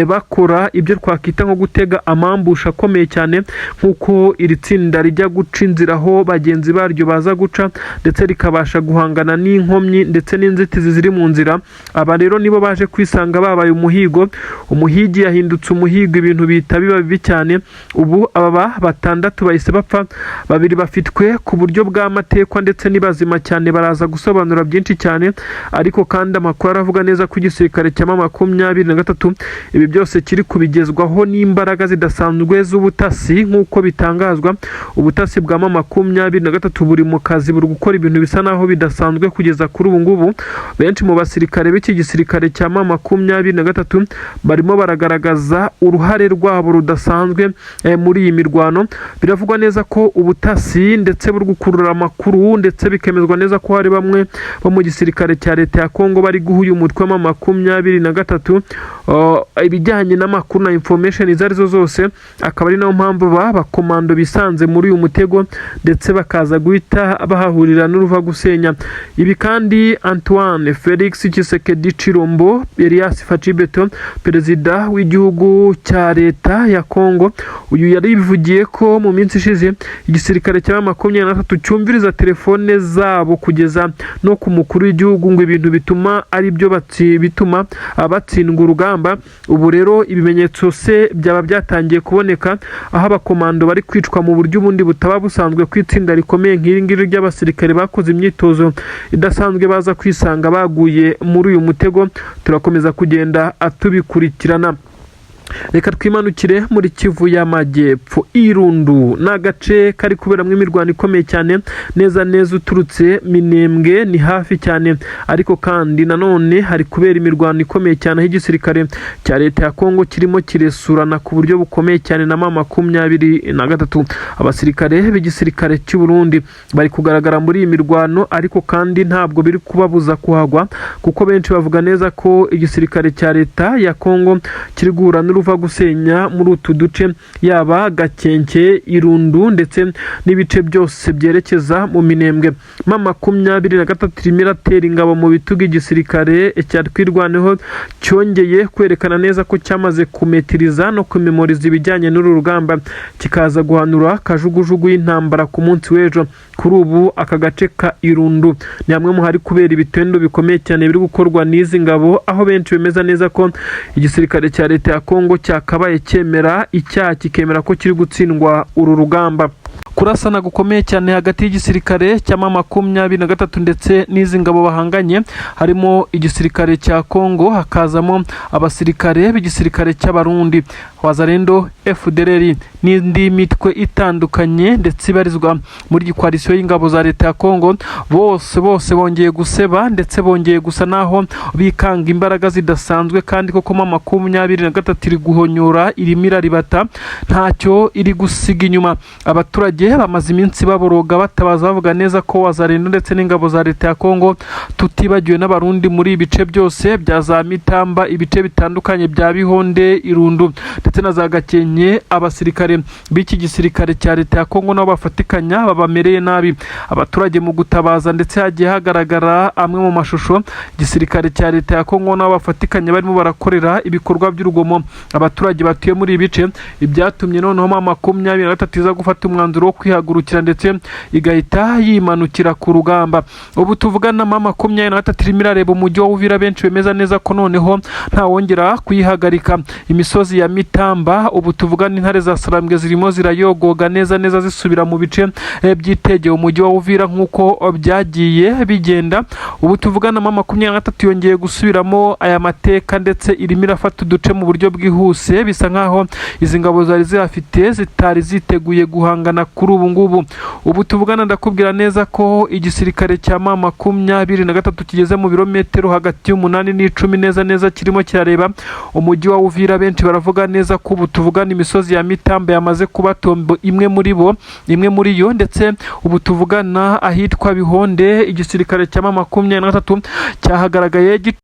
bakora ibyo twakita nko gutega amambusha akomeye cyane, nk'uko iri tsinda rijya guca inzira aho bagenzi baryo baza guca ndetse rikabasha guhangana n'inkomyi ndetse n'inzitizi ziri mu nzira. Aba rero nibo baje kwisanga babaye umuhigo, umuhigi yahindutse umuhigo, ibintu bihita biba bibi cyane. Ubu aba batandatu bahise bapfa, babiri bafitwe ku buryo bw'amatekwa ndetse nibazima cyane, baraza gusobanura byinshi cyane. Ariko kandi amakuru aravuga neza ko igisirikare cya M23 ibi byose kiri kubigezwaho n'imbaraga zidasanzwe z'ubutasi. Nk'uko bitangazwa, ubutasi bwa M23 buri mu kazi, buri gukora ibintu bisa naho bidasanzwe kugeza kuri ubu ngubu. Benshi mu basirikare b'iki gisirikare cya M23 barimo baragaragaza uruhare rwabo rudasanzwe muri iyi mirwano. Biravugwa neza ko ubutasi ndetse buri gukurura amakuru ndetse bikemezwa neza ko hari bamwe bo mu gisirikare cya leta ya Kongo bari guha uyu mutwe wa M23 ibijyanye n'amakuru na information izo arizo zose. Akaba ari nayo mpamvu bakomando bisanze muri uyu mutego ndetse bakaza guhita bahahurira n'uruva gusenya. Ibi kandi Antoine Felix Tshisekedi Chilombo Elias Fachibeto, perezida w'igihugu cya leta ya Kongo, uyu yarivugiye ko mu minsi ishize igisirikare cya M23 cyumviriza telefone zabo kugeza no ku mukuru w'igihugu, ngo ibintu bituma ari byo bituma batsindwa urugamba. Ubu rero ibimenyetso se byaba byatangiye kuboneka, aho abakomando bari kwicwa mu buryo ubundi butaba busanzwe ku itsinda rikomeye nk'iri ngiri ry'abasirikare bakoze imyitozo idasanzwe, baza kwisanga baguye muri uyu mutego. Turakomeza kugenda tubikurikirana. Reka twimanukire muri Kivu y'Amajyepfo. Irundu ni agace kari kuberamo imirwano ikomeye cyane, neza neza uturutse Minembwe ni hafi cyane, ariko kandi nanone hari kubera imirwano ikomeye cyane aho igisirikare cya leta ya Kongo kirimo kiresurana ku buryo bukomeye cyane na M23. Abasirikare b'igisirikare cy'u Burundi bari kugaragara muri iyi mirwano, ariko kandi ntabwo biri kubabuza kuhagwa, kuko benshi bavuga neza ko igisirikare cya leta ya Kongo kiri guhura uva gusenya muri utu duce, yaba Gakenke, Irundu ndetse n'ibice byose byerekeza mu Minembwe. M23 irimo iratera ingabo mu bitugu igisirikare cya twirwaneho cyongeye kwerekana neza ko cyamaze kumetiriza no kumemoriza ibijyanye n'uru rugamba, kikaza guhanura kajugujugu y'intambara ku munsi w'ejo. Kuri ubu aka gace ka Irundu ni hamwe mu hari kubera ibitendo bikomeye cyane biri gukorwa n'izi ngabo, aho benshi bemeza neza ko igisirikare cya leta ya Kongo cyakabaye cyemera icyaha, kikemera ko kiri gutsindwa uru rugamba. Kurasana gukomeye cyane hagati y'igisirikare cya M23 ndetse n'izi ngabo bahanganye, harimo igisirikare cya Kongo, hakazamo abasirikare b'igisirikare cy'Abarundi, Wazalendo, FDLR n'indi mitwe itandukanye ndetse ibarizwa muri gikoalisiyo y'ingabo za leta ya Kongo. Bose bongeye guseba ndetse bongeye gusa naho bikanga imbaraga zidasanzwe, kandi koko M23 iri guhonyora, irimo iraribata, ntacyo iri gusiga inyuma. Abaturage bamaze iminsi baboroga batabaza bavuga neza ko Wazalendo ndetse n'ingabo za leta ya Kongo, tutibagiwe n'Abarundi muri ibice byose bya za Mitamba, ibice bitandukanye bya Bihonde, Irundu ndetse na za Gakenke, abasirikare b'iki gisirikare cya leta ya Kongo nabo bafatikanya babamereye nabi. Abaturage mu gutabaza ndetse hagiye hagaragara amwe mu mashusho igisirikare cya leta ya Kongo nabo bafatikanya barimo barakorera ibikorwa by'urugomo abaturage batuye muri ibice. Ibyatumye noneho M23 iza gufata umwanzuro wo kwihagurukira ndetse igahita yimanukira ku rugamba. Ubu tuvugana M23 irimo irareba umujyi wa Uvira, benshi bemeza neza ko noneho nta wongera kuyihagarika. Imisozi ya Mitamba ubu tuvugana intare za intambwe zirimo zirayogoga neza zisubira mu bice byitegeye umujyi wa Uvira nk'uko byagiye bigenda. Ubu tuvugana M23 yongeye gusubiramo aya mateka ndetse irimo irafata uduce mu buryo bwihuse, bisa nkaho izi ngabo zari zihafite zitari ziteguye guhangana kuri ubu ngubu. Ubu tuvugana ndakubwira neza ko igisirikare cya M23 kigeze mu birometero hagati y'umunani n'icumi neza kirimo kirareba umujyi wa Uvira. Benshi baravuga neza ko ubu tuvugana imisozi ya Mitamba yamaze kuba tombo imwe muri yo, ndetse ubu tuvugana ahitwa Bihonde igisirikare cya M23 cyahagaragaye